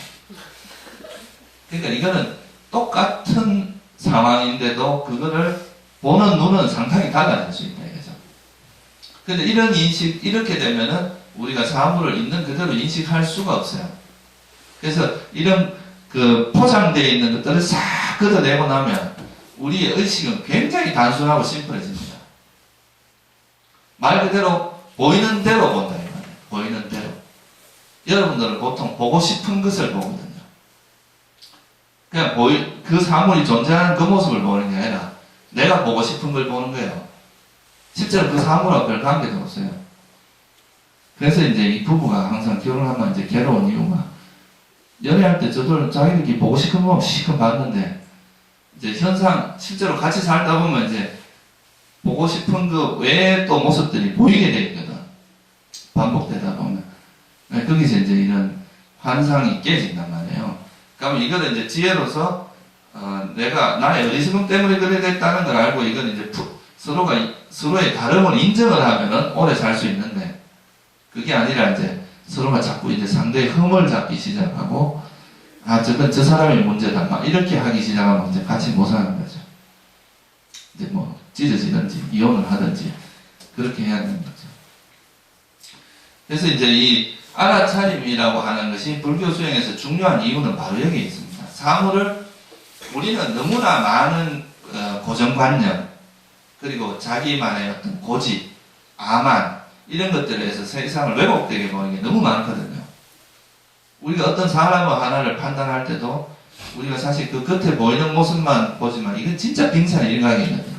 그러니까 이거는 똑같은 상황인데도 그거를 보는 눈은 상당히 달라질 수 있다 이거죠. 근데 이런 인식 이렇게 되면은 우리가 사물을 있는 그대로 인식할 수가 없어요. 그래서 이런 그 포장되어 있는 것들을 싹 걷어내고 나면 우리의 의식은 굉장히 단순하고 심플해집니다. 말 그대로 보이는 대로 본다 이 말이에요. 보이는 대로. 여러분들은 보통 보고 싶은 것을 보거든요. 그냥 그 사물이 존재하는 그 모습을 보는 게 아니라 내가 보고 싶은 걸 보는 거예요. 실제로 그 사물하고 별 관계도 없어요. 그래서 이제 이 부부가 항상 결혼하면 이제 괴로운 이유가 연애할 때 저도 자기들끼리 보고 싶은 거 실컷 봤는데 이제 현상 실제로 같이 살다 보면 이제 보고 싶은 그 외에 또 모습들이 보이게 돼 있거든. 반복되다 보면 거기서 이제 이런 환상이 깨진단 말이에요. 그러면 이거는 이제 지혜로서 내가 나의 어리석음 때문에 그래 됐다는 걸 알고 이건 이제 서로가 서로의 다름을 인정을 하면은 오래 살 수 있는데 그게 아니라 이제 서로가 자꾸 이제 상대의 흠을 잡기 시작하고 저건 저 사람의 문제다 막 이렇게 하기 시작하면 이제 같이 못 사는 거죠. 이제 뭐 찢어지든지 이혼을 하든지 그렇게 해야 되는 거죠. 그래서 이제 이 알아차림이라고 하는 것이 불교 수행에서 중요한 이유는 바로 여기에 있습니다. 사물을 우리는 너무나 많은 고정관념 그리고 자기만의 어떤 고집, 아만 이런 것들에 의해서 세상을 왜곡되게 보는 게 너무 많거든요. 우리가 어떤 사람을 하나를 판단할 때도 우리가 사실 그 겉에 보이는 모습만 보지만 이건 진짜 빙산의 일각이거든요.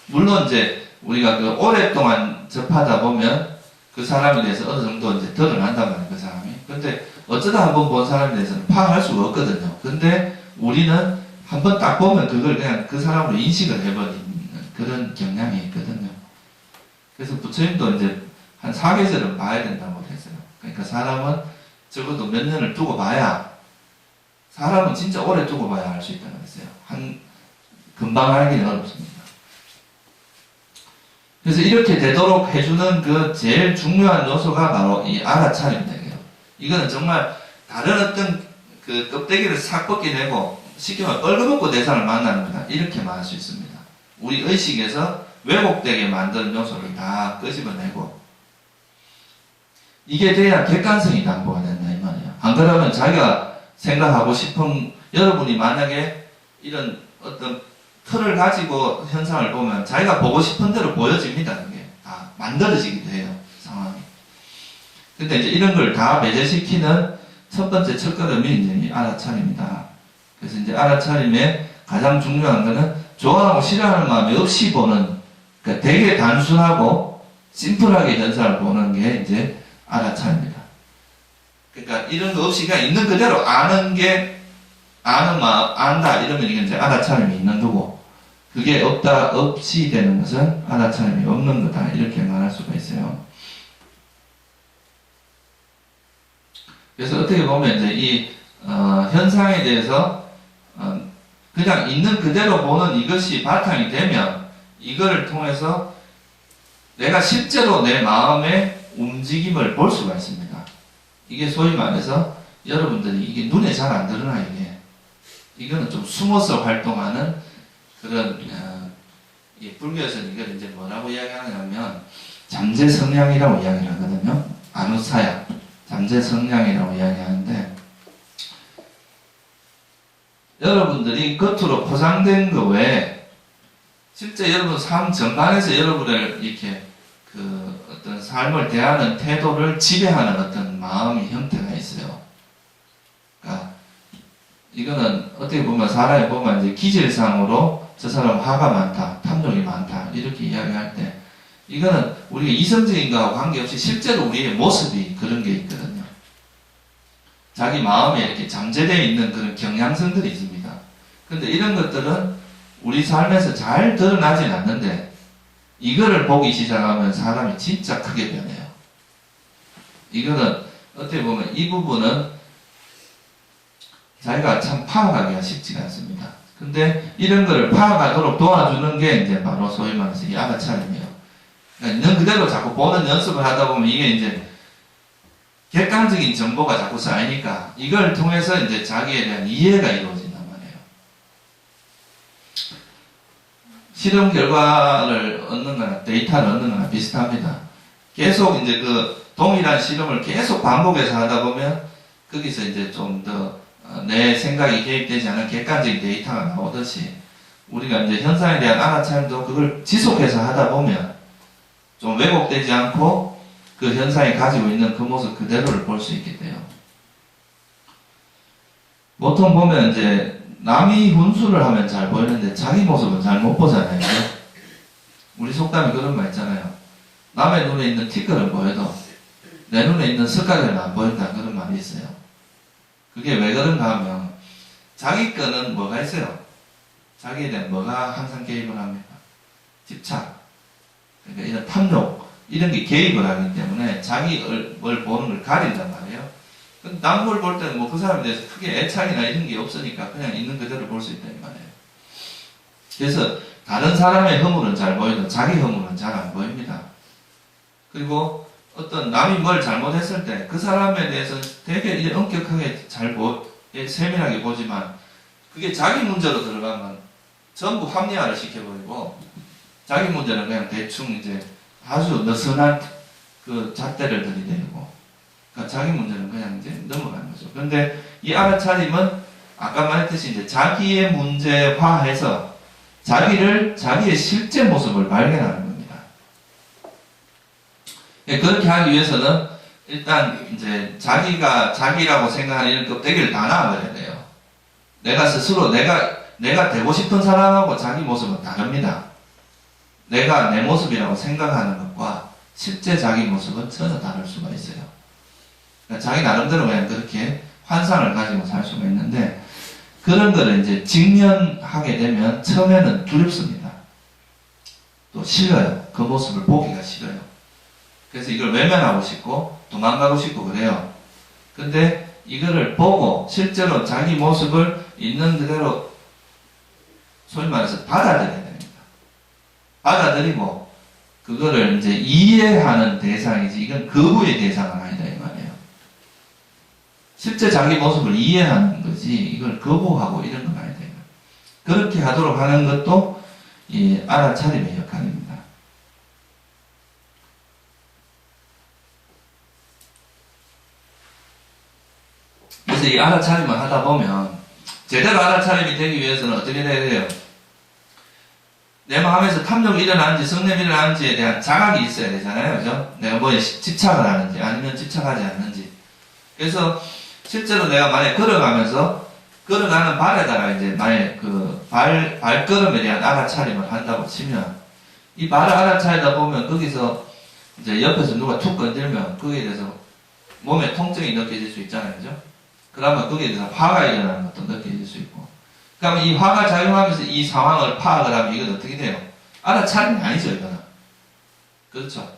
물론 이제 우리가 그 오랫동안 접하다 보면 그 사람에 대해서 어느 정도 이제 드러난단 말이에요, 그 사람이. 근데 어쩌다 한번 본 사람에 대해서는 파악할 수가 없거든요. 근데 우리는 한번 딱 보면 그걸 그냥 그 사람으로 인식을 해버리는 그런 경향이 있거든요. 그래서 부처님도 이제 한 4계절은 봐야 된다고 했어요. 그러니까 사람은 적어도 몇 년을 두고 봐야, 사람은 진짜 오래 두고 봐야 알 수 있다고 했어요. 금방 알기는 어렵습니다. 그래서 이렇게 되도록 해주는 그 제일 중요한 요소가 바로 이 알아차림이에요. 이거는 정말 다른 어떤 그 껍데기를 싹 벗겨내고 쉽게 말해 뻘거벗고 대상을 만나는 거다. 이렇게 말할 수 있습니다. 우리 의식에서 왜곡되게 만드는 요소를 다 끄집어내고 이게 돼야 객관성이 담보가 된다 이 말이에요. 안 그러면 자기가 생각하고 싶은 여러분이 만약에 이런 어떤 틀을 가지고 현상을 보면 자기가 보고 싶은 대로 보여집니다. 그게 다 만들어지기도 해요. 상황이. 근데 이제 이런 걸 다 배제시키는 첫 번째 첫걸음이 이제 이 알아차림이다. 그래서 이제 알아차림의 가장 중요한 거는 좋아하고 싫어하는 마음이 없이 보는, 그러니까 되게 단순하고 심플하게 현상을 보는 게 이제 알아차림이다. 그러니까 이런 거 없이 그냥 있는 그대로 아는 게 아는 마음, 안다 이러면 이게 이제 알아차림이 있는 거고, 그게 없이 되는 것은 알아차림이 없는 거다 이렇게 말할 수가 있어요. 그래서 어떻게 보면 이제 이 현상에 대해서 그냥 있는 그대로 보는 이것이 바탕이 되면 이거를 통해서 내가 실제로 내 마음의 움직임을 볼 수가 있습니다. 이게 소위 말해서 여러분들이 이게 눈에 잘 안 드러나 이거는 좀 숨어서 활동하는 그런 불교에서는 이걸 이제 뭐라고 이야기하냐면 잠재 성향이라고 이야기를 하거든요. 아누사야 잠재 성향이라고 이야기하는데 여러분들이 겉으로 포장된 거 외에 실제 여러분 삶 전반에서 여러분을 이렇게 그 어떤 삶을 대하는 태도를 지배하는 어떤 마음의 형태가 있어요. 그러니까 이거는 어떻게 보면 사람이 보면 이제 기질상으로 저 사람 화가 많다, 탐욕이 많다 이렇게 이야기할 때 이거는 우리가 이성적인 거와 관계없이 실제로 우리의 모습이 그런 게 있거든요. 자기 마음에 이렇게 잠재되어 있는 그런 경향성들이 있습니다. 근데 이런 것들은 우리 삶에서 잘 드러나진 않는데 이거를 보기 시작하면 사람이 진짜 크게 변해요. 이거는 어떻게 보면 이 부분은 자기가 참 파악하기가 쉽지가 않습니다. 근데 이런 거를 파악하도록 도와주는 게 이제 바로 소위 말해서 이 알아차림이에요. 그러니까 있는 그대로 자꾸 보는 연습을 하다 보면 이게 이제 객관적인 정보가 자꾸 쌓이니까 이걸 통해서 이제 자기에 대한 이해가 이루어진단 말이에요. 실험 결과를 얻는 거나 데이터를 얻는 거나 비슷합니다. 계속 이제 그 동일한 실험을 계속 반복해서 하다 보면 거기서 이제 좀 더 내 생각이 개입되지 않은 객관적인 데이터가 나오듯이 우리가 이제 현상에 대한 알아차림도 그걸 지속해서 하다 보면 좀 왜곡되지 않고 그 현상이 가지고 있는 그 모습 그대로를 볼 수 있게 돼요. 보통 보면 이제 남이 훈수를 하면 잘 보이는데 자기 모습은 잘 못 보잖아요. 우리 속담에 그런 말 있잖아요. 남의 눈에 있는 티끌은 보여도 내 눈에 있는 스카리는 안 보인다 그런 말이 있어요. 그게 왜 그런가 하면 자기 거는 뭐가 있어요? 자기에 대한 뭐가 항상 개입을 합니까? 집착, 그러니까 이런 탐욕 이런 게 개입을 하기 때문에 자기 걸 보는 걸 가린단 말이에요. 남 걸 볼 때는 뭐 그 사람에 대해서 크게 애착이나 이런 게 없으니까 그냥 있는 그대로 볼 수 있단 말이에요. 그래서 다른 사람의 허물은 잘 보여도 자기 허물은 잘 안 보입니다. 그리고 어떤 남이 뭘 잘못했을 때 그 사람에 대해서 되게 엄격하게 세밀하게 보지만 그게 자기 문제로 들어가면 전부 합리화를 시켜버리고 자기 문제는 그냥 대충 이제 아주 느슨한 그 잣대를 들이대고 그러니까 자기 문제는 그냥 이제 넘어가는 거죠. 그런데 이 알아차림은 아까 말했듯이 이제 자기의 문제화해서 자기의 실제 모습을 발견하는 겁니다. 그렇게 하기 위해서는 일단 이제 자기가 자기라고 생각하는 이런 껍데기를 다 놔버려야 돼요. 내가 스스로 내가 되고 싶은 사람하고 자기 모습은 다릅니다. 내가 내 모습이라고 생각하는 것과 실제 자기 모습은 전혀 다를 수가 있어요. 그러니까 자기 나름대로 그냥 그렇게 환상을 가지고 살 수가 있는데 그런 거를 이제 직면하게 되면 처음에는 두렵습니다. 또 싫어요. 그 모습을 보기가 싫어요. 그래서 이걸 외면하고 싶고 도망가고 싶고 그래요. 근데 이거를 보고 실제로 자기 모습을 있는 그대로 소위 말해서 받아들여야 됩니다. 받아들이고 그거를 이제 이해하는 대상이지 이건 거부의 대상은 아니다 이 말이에요. 실제 자기 모습을 이해하는 거지 이걸 거부하고 이런 건 아니다. 그렇게 하도록 하는 것도 이 알아차림의 역할입니다. 그래서 이 알아차림을 하다 보면 제대로 알아차림이 되기 위해서는 어떻게 돼야 돼요? 내 마음에서 탐욕이 일어나는지 성냄이 일어나는지에 대한 자각이 있어야 되잖아요. 그죠? 내가 뭐에 집착을 하는지 아니면 집착하지 않는지. 그래서 실제로 내가 만약에 걸어가면서 걸어가는 발에다가 이제 만약에 그 발걸음에 대한 알아차림을 한다고 치면 이 발을 알아차리다 보면 거기서 이제 옆에서 누가 툭 건들면 거기에 대해서 몸에 통증이 느껴질 수 있잖아요. 그죠? 그러면 거기에 대해서 화가 일어나는 것도 느껴질 수 있고. 그러면 이 화가 작용하면서 이 상황을 파악을 하면 이건 어떻게 돼요? 알아차림이 아니죠, 이거는. 그렇죠?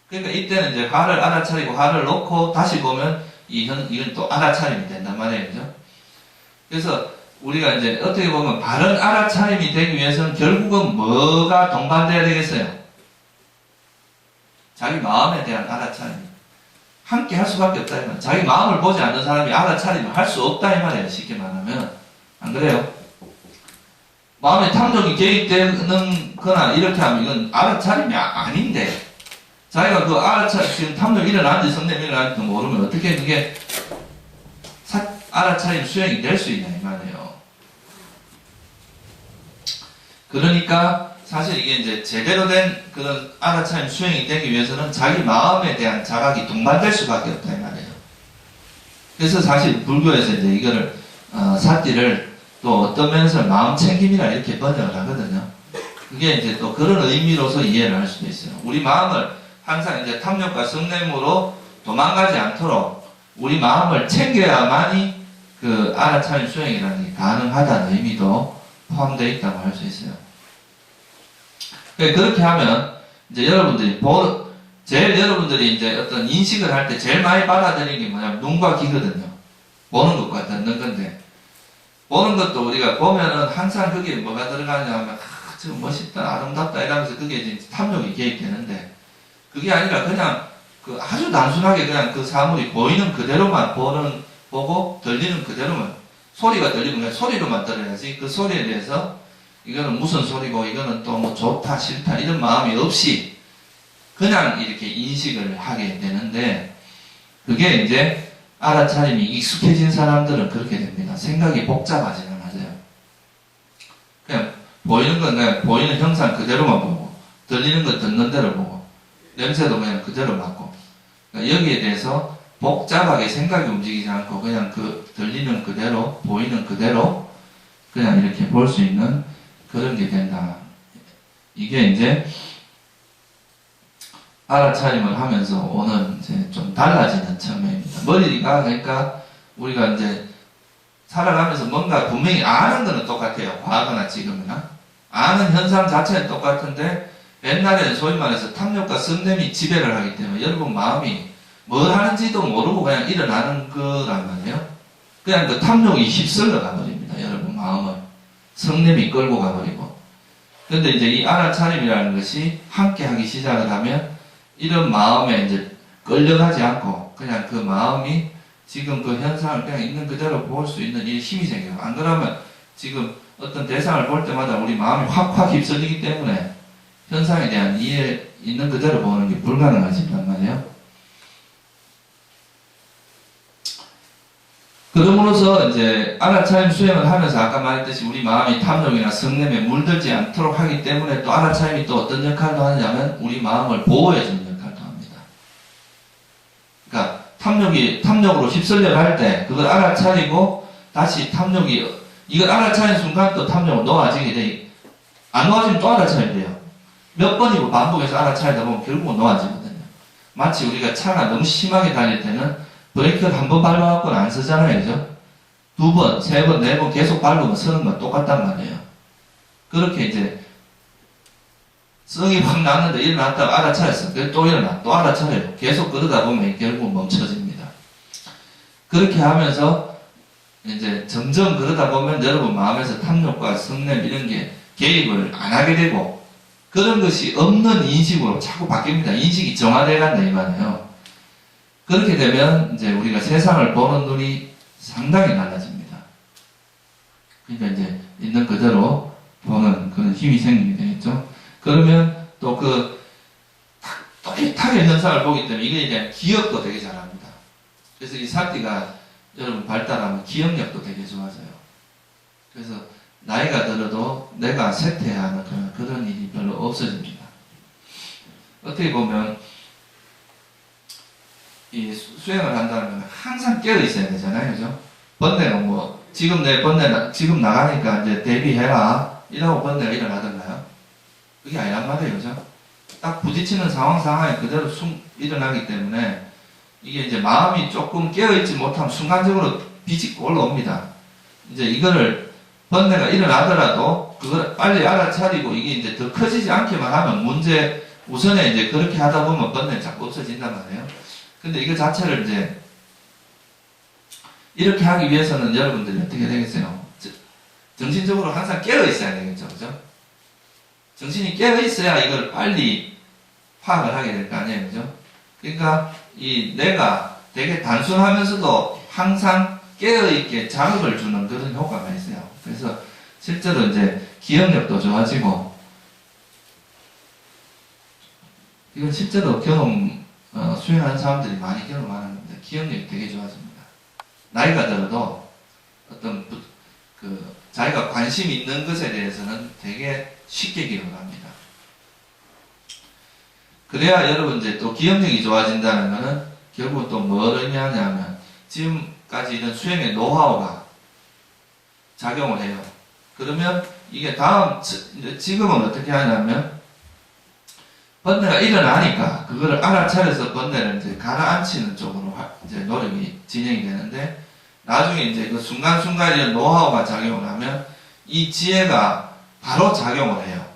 그러니까 이때는 이제 화를 알아차리고 화를 놓고 다시 보면 이건 또 알아차림이 된단 말이에요. 그죠? 그래서 우리가 이제 어떻게 보면 바른 알아차림이 되기 위해서는 결국은 뭐가 동반돼야 되겠어요? 자기 마음에 대한 알아차림. 함께 할 수밖에 없다 이 말이에요. 자기 마음을 보지 않는 사람이 알아차림을 할 수 없다 이 말이에요. 쉽게 말하면. 안 그래요? 마음에 탐욕이 개입되는 거나 이렇게 하면 이건 알아차림이 아닌데 자기가 그 지금 탐욕이 일어나는지 성냄이 일어나는지 모르면 어떻게 그게 알아차림 수행이 될 수 있냐 이 말이에요. 그러니까 사실 이게 이제 제대로 된 그런 알아차림 수행이 되기 위해서는 자기 마음에 대한 자각이 동반될 수밖에 없다 이 말이에요. 그래서 사실 불교에서 이제 이거를 사띠를 또 어떤 면에서 마음 챙김이라 이렇게 번역을 하거든요. 그게 이제 또 그런 의미로서 이해를 할 수도 있어요. 우리 마음을 항상 이제 탐욕과 성냄으로 도망가지 않도록 우리 마음을 챙겨야만이 그 알아차림 수행이라는 게 가능하다는 의미도 포함되어 있다고 할 수 있어요. 그렇게 하면 이제 여러분들이 이제 어떤 인식을 할 때 제일 많이 받아들이는 게 뭐냐면 눈과 귀거든요. 보는 것과 듣는 건데, 보는 것도 우리가 보면은 항상 거기에 뭐가 들어가냐 하면 저 멋있다, 아름답다 이러면서 그게 이제 탐욕이 개입되는데, 그게 아니라 그냥 그 아주 단순하게 그냥 그 사물이 보이는 그대로만 보고 들리는 그대로만, 소리가 들리면 그냥 소리로만 들어야지 그 소리에 대해서 이거는 무슨 소리고 이거는 또 뭐 좋다 싫다 이런 마음이 없이 그냥 이렇게 인식을 하게 되는데, 그게 이제 알아차림이 익숙해진 사람들은 그렇게 됩니다. 생각이 복잡하지는 않아요. 그냥 보이는 건 그냥 보이는 형상 그대로만 보고, 들리는 건 듣는 대로 보고, 냄새도 그냥 그대로 맡고, 그러니까 여기에 대해서 복잡하게 생각이 움직이지 않고 그냥 그 들리는 그대로, 보이는 그대로 그냥 이렇게 볼 수 있는 그런 게 된다. 이게 이제 알아차림을 하면서 오는 이제 좀 달라지는 측면입니다. 머리가 그러니까 우리가 이제 살아가면서 뭔가 분명히 아는 거는 똑같아요. 과거나 지금이나 아는 현상 자체는 똑같은데 옛날에는 소위 말해서 탐욕과 성냄이 지배를 하기 때문에 여러분 마음이 뭘 하는지도 모르고 그냥 일어나는 거란 말이에요. 그냥 그 탐욕이 휩쓸려 가버립니다. 여러분 마음을 성냄이 끌고 가버리고. 근데 이제 이 알아차림이라는 것이 함께 하기 시작을 하면 이런 마음에 이제 끌려가지 않고 그냥 그 마음이 지금 그 현상을 그냥 있는 그대로 볼 수 있는 이 힘이 생겨요. 안 그러면 지금 어떤 대상을 볼 때마다 우리 마음이 확 휩쓸리기 때문에 현상에 대한 이해 있는 그대로 보는 게 불가능하단 말이에요. 그러므로서 이제 알아차림 수행을 하면서 아까 말했듯이 우리 마음이 탐욕이나 성냄에 물들지 않도록 하기 때문에 또 알아차림이 또 어떤 역할도 하냐면 우리 마음을 보호해주는 역할도 합니다. 그러니까 탐욕으로 휩쓸려 갈 때 그걸 알아차리고 다시 이걸 알아차리는 순간 또 탐욕으로 놓아지게 돼. 안 놓아지면 또 알아차리면 돼요. 몇 번이고 반복해서 알아차리다 보면 결국은 놓아지거든요. 마치 우리가 차가 너무 심하게 다닐 때는 브레이크를 한 번 밟아갖고는 안 쓰잖아요. 그죠? 두 번, 세 번, 네 번 계속 밟으면 서는 건 똑같단 말이에요. 그렇게 이제 성이 확 났는데 일어났다가 알아차렸어. 그래서 또 일어나. 또 알아차려요. 계속 그러다 보면 결국 멈춰집니다. 그렇게 하면서 이제 점점 그러다 보면 여러분 마음에서 탐욕과 성냄 이런 게 개입을 안 하게 되고 그런 것이 없는 인식으로 자꾸 바뀝니다. 인식이 정화되어 간다 이 말이에요. 그렇게 되면 이제 우리가 세상을 보는 눈이 상당히 달라집니다. 그러니까 이제 있는 그대로 보는 그런 힘이 생기게 되겠죠. 그러면 또 또렷하게 현상을 보기 때문에 이거에 대한 기억도 되게 잘합니다. 그래서 이 사띠가 여러분 발달하면 기억력도 되게 좋아져요. 그래서 나이가 들어도 내가 쇠퇴해야 하는 그런 일이 별로 없어집니다. 어떻게 보면 이 수행을 한다는 건 항상 깨어 있어야 되잖아요. 그죠? 번뇌가 지금 지금 나가니까 이제 대비해라. 이라고 번뇌가 일어나던가요? 그게 아니란 말이에요. 그죠? 딱 부딪히는 상황에 그대로 일어나기 때문에 이게 이제 마음이 조금 깨어있지 못하면 순간적으로 비집고 올라옵니다. 이제 이거를 번뇌가 일어나더라도 그걸 빨리 알아차리고 이게 이제 더 커지지 않게만 하면 우선에 이제 그렇게 하다 보면 번뇌는 자꾸 없어진단 말이에요. 근데 이거 자체를 이제 이렇게 하기 위해서는 여러분들이 어떻게 되겠어요? 정신적으로 항상 깨어 있어야 되겠죠. 그죠? 정신이 깨어 있어야 이걸 빨리 파악을 하게 될 거 아니에요. 그죠? 그러니까 내가 되게 단순하면서도 항상 깨어 있게 자극을 주는 그런 효과가 있어요. 그래서 실제로 이제 기억력도 좋아지고 이건 실제로 수행하는 사람들이 많이 경험하는 건데 기억력이 되게 좋아집니다. 나이가 들어도 어떤 자기가 관심 있는 것에 대해서는 되게 쉽게 기억을 합니다. 그래야 여러분 이제 또 기억력이 좋아진다는 것은 결국 또 뭘 의미하냐면 지금까지 이런 수행의 노하우가 작용을 해요. 그러면 이게 다음, 지금은 어떻게 하냐면, 번뇌가 일어나니까, 그거를 알아차려서 번뇌를 이제 가라앉히는 쪽으로 이제 노력이 진행이 되는데, 나중에 이제 그 순간순간 이런 노하우가 작용을 하면, 이 지혜가 바로 작용을 해요.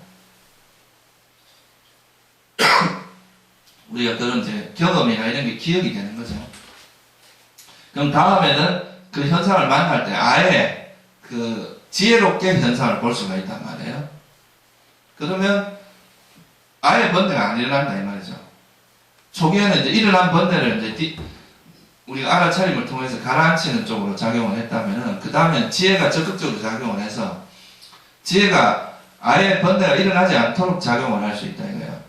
우리가 그런 이제 경험이나 이런 게 기억이 되는 거죠. 그럼 다음에는 그 현상을 만날 때 아예 그 지혜롭게 현상을 볼 수가 있단 말이에요. 그러면 아예 번뇌가 안 일어난다 이 말이죠. 초기에는 이제 일어난 번뇌를 이제 우리가 알아차림을 통해서 가라앉히는 쪽으로 작용을 했다면은 그 다음엔 지혜가 적극적으로 작용을 해서 지혜가 아예 번뇌가 일어나지 않도록 작용을 할 수 있다 이거예요.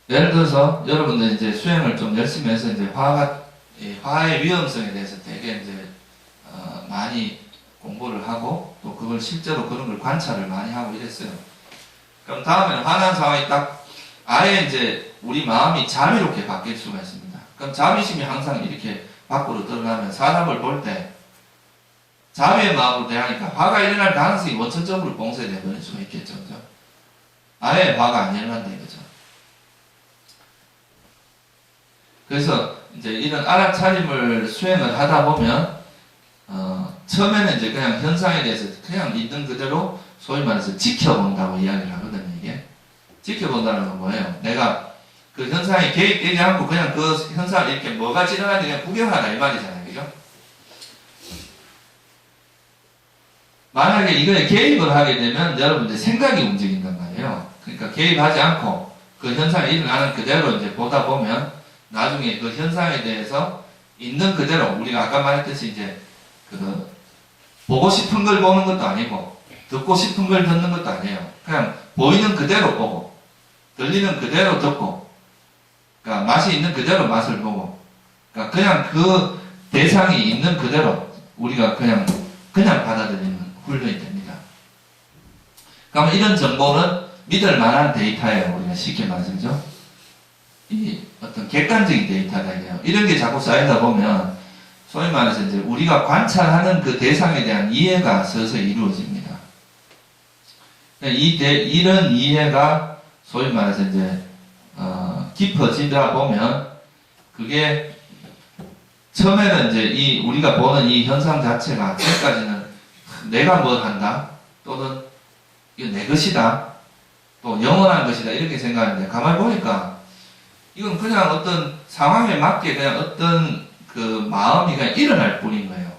예를 들어서 여러분들 이제 수행을 좀 열심히 해서 이제 화의 위험성에 대해서 되게 이제 많이 공부를 하고 또 그걸 실제로 그런 걸 관찰을 많이 하고 이랬어요. 그럼 다음에는 화난 상황이 딱 아예 이제 우리 마음이 자비롭게 바뀔 수가 있습니다. 그럼 자비심이 항상 이렇게 밖으로 드러나면 사람을 볼 때 자비의 마음으로 대하니까 화가 일어날 가능성이 원천적으로 봉쇄되어 버릴 수가 있겠죠. 그죠? 아예 화가 안 일어난다 이거죠. 그래서 이제 이런 알아차림을 수행을 하다 보면 처음에는 이제 그냥 현상에 대해서 그냥 있는 그대로 소위 말해서 지켜본다고 이야기를 하거든요. 이게 지켜본다는 건 뭐예요? 내가 그 현상에 개입되지 않고 그냥 그 현상을 이렇게 뭐가 지나가는지 그냥 구경하라 이 말이잖아요. 그죠? 만약에 이거에 개입을 하게 되면 여러분들 생각이 움직인단 말이에요. 그러니까 개입하지 않고 그 현상이 일어나는 그대로 이제 보다 보면 나중에 그 현상에 대해서 있는 그대로 우리가 아까 말했듯이 이제 그 보고 싶은 걸 보는 것도 아니고 듣고 싶은 걸 듣는 것도 아니에요. 그냥 보이는 그대로 보고 들리는 그대로 듣고 그러니까 맛이 있는 그대로 맛을 보고 그러니까 그냥 그 대상이 있는 그대로 우리가 그냥 받아들이는 훈련이 됩니다. 그러면 이런 정보는 믿을 만한 데이터예요. 우리가 쉽게 말해서죠. 이 어떤 객관적인 데이터다 이래요. 이런 게 자꾸 쌓이다 보면 소위 말해서 이제 우리가 관찰하는 그 대상에 대한 이해가 서서히 이루어집니다. 이런 이해가 소위 말해서 이제 깊어지다 보면 그게 처음에는 이제 우리가 보는 이 현상 자체가 지금까지는 내가 뭘 한다 또는 이거 내 것이다 또 영원한 것이다 이렇게 생각하는데 가만히 보니까 이건 그냥 어떤 상황에 맞게 그냥 어떤 그 마음이 그냥 일어날 뿐인 거예요.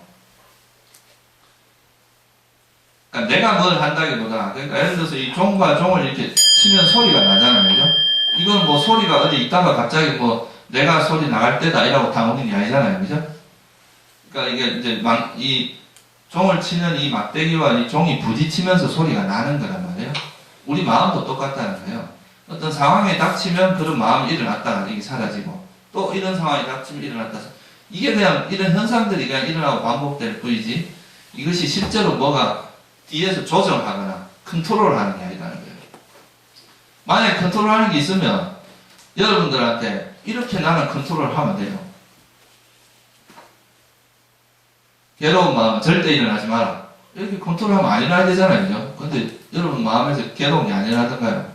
그러니까 내가 뭘 한다기보다 그러니까 예를 들어서 이 종과 종을 이렇게 치면 소리가 나잖아요. 그죠? 이건 뭐 소리가 어디 있다가 갑자기 뭐 내가 소리 나갈 때다 이라고 당하는 게 아니잖아요. 그죠? 그러니까 이게 이제 이 종을 치는 이 막대기와 이 종이 부딪히면서 소리가 나는 거란 말이에요. 우리 마음도 똑같다는 거예요. 어떤 상황에 닥치면 그런 마음이 일어났다가 이게 사라지고 또 이런 상황에 닥치면 일어났다. 이게 그냥 이런 현상들이 그냥 일어나고 반복될 뿐이지 이것이 실제로 뭐가 뒤에서 조정하거나 컨트롤하는 게 아니라는 거예요. 만약에 컨트롤하는 게 있으면 여러분들한테 이렇게 나는 컨트롤하면 돼요. 괴로운 마음은 절대 일어나지 마라. 이렇게 컨트롤하면 안 일어나야 되잖아요. 그죠? 근데 여러분 마음에서 괴로운 게 안 일어나던가요?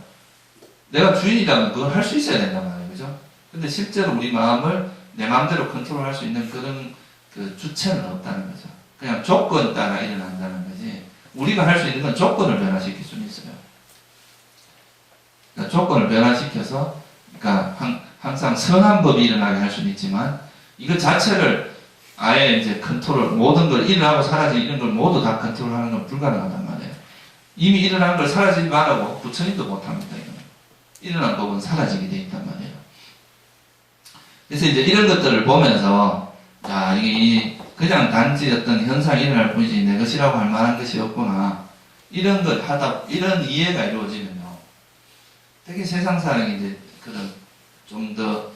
내가 주인이라면 그걸 할 수 있어야 된단 말이에요. 그죠? 근데 실제로 우리 마음을 내 마음대로 컨트롤할 수 있는 그런 그 주체는 없다는 거죠. 그냥 조건 따라 일어난다는 거지. 우리가 할 수 있는 건 조건을 변화시킬 수는 있어요. 그러니까 조건을 변화시켜서, 그러니까 항상 선한 법이 일어나게 할 수는 있지만, 이거 자체를 아예 이제 컨트롤, 모든 걸 일어나고 사라지고 이런 걸 모두 다 컨트롤하는 건 불가능하단 말이에요. 이미 일어난 걸 사라지지 말라고 부처님도 못합니다. 이거는. 일어난 법은 사라지게 돼 있단 말이에요. 그래서 이제 이런 것들을 보면서, 야, 이게 그냥 단지 어떤 현상이 일어날 뿐이지 내 것이라고 할 만한 것이 없구나. 이런 걸 이런 이해가 이루어지면요. 되게 세상 사람이 이제 그런 좀 더,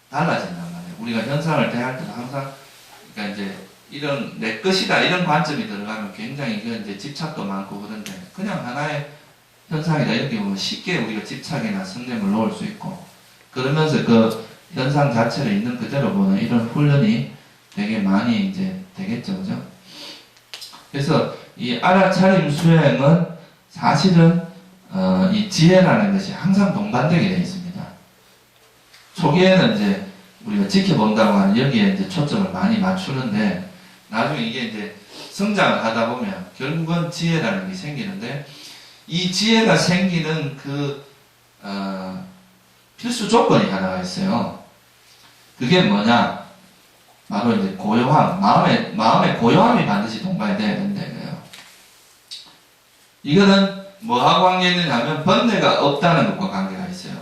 달라진단 말이에요. 우리가 현상을 대할 때도 항상, 그러니까 이제 이런 내 것이다 이런 관점이 들어가면 굉장히 이제 집착도 많고 그런데 그냥 하나의 현상이다 이렇게 보면 쉽게 우리가 집착이나 성냄을 놓을 수 있고 그러면서 그 현상 자체를 있는 그대로 보는 이런 훈련이 되게 많이 이제 되겠죠, 그죠? 그래서 이 알아차림 수행은 사실은 이 지혜라는 것이 항상 동반되게 되어 있습니다. 초기에는 이제 우리가 지켜본다고 하는 여기에 이제 초점을 많이 맞추는데 나중에 이게 이제 성장을 하다 보면 결국은 지혜라는 게 생기는데 이 지혜가 생기는 그 필수 조건이 하나가 있어요. 그게 뭐냐? 바로 이제 고요함, 마음의 고요함이 반드시 동반돼야 된다고요. 이거는 뭐하고 관계 있느냐면 번뇌가 없다는 것과 관계가 있어요.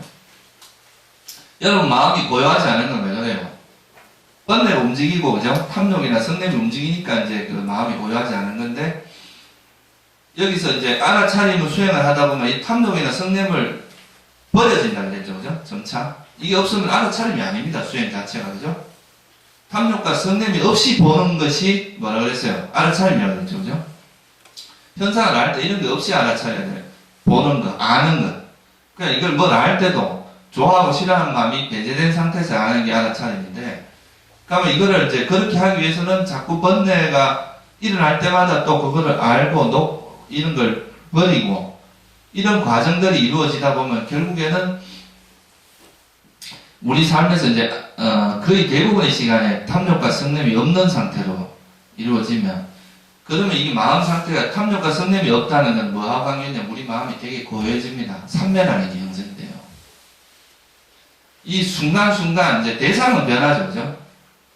여러분 마음이 고요하지 않은 건 왜 그래요? 번뇌가 움직이고 그죠? 탐욕이나 성냄이 움직이니까 이제 그 마음이 고요하지 않은 건데 여기서 이제 알아차림을 수행을 하다 보면 이 탐욕이나 성냄을 버려진다 그랬죠, 그죠? 점차 이게 없으면 알아차림이 아닙니다. 수행 자체가 그죠? 탐욕과 성냄이 없이 보는 것이 뭐라 그랬어요? 알아차림이라고 그랬죠, 그죠? 현상을 알 때 이런 게 없이 알아차려야 돼요. 보는 거, 아는 거. 그러니까 이걸 뭘 알 때도 좋아하고 싫어하는 마음이 배제된 상태에서 아는 게 알아차림인데, 그러면 이거를 이제 그렇게 하기 위해서는 자꾸 번뇌가 일어날 때마다 또 그거를 알고 이런 걸 버리고 이런 과정들이 이루어지다 보면 결국에는 우리 삶에서 이제 거의 대부분의 시간에 탐욕과 성냄이 없는 상태로 이루어지면 그러면 이 마음 상태가 탐욕과 성냄이 없다는 건 뭐하고 관계냐? 우리 마음이 되게 고요해집니다. 삼매라는 게 형성이 돼요. 이 순간순간 이제 대상은 변하죠, 그죠?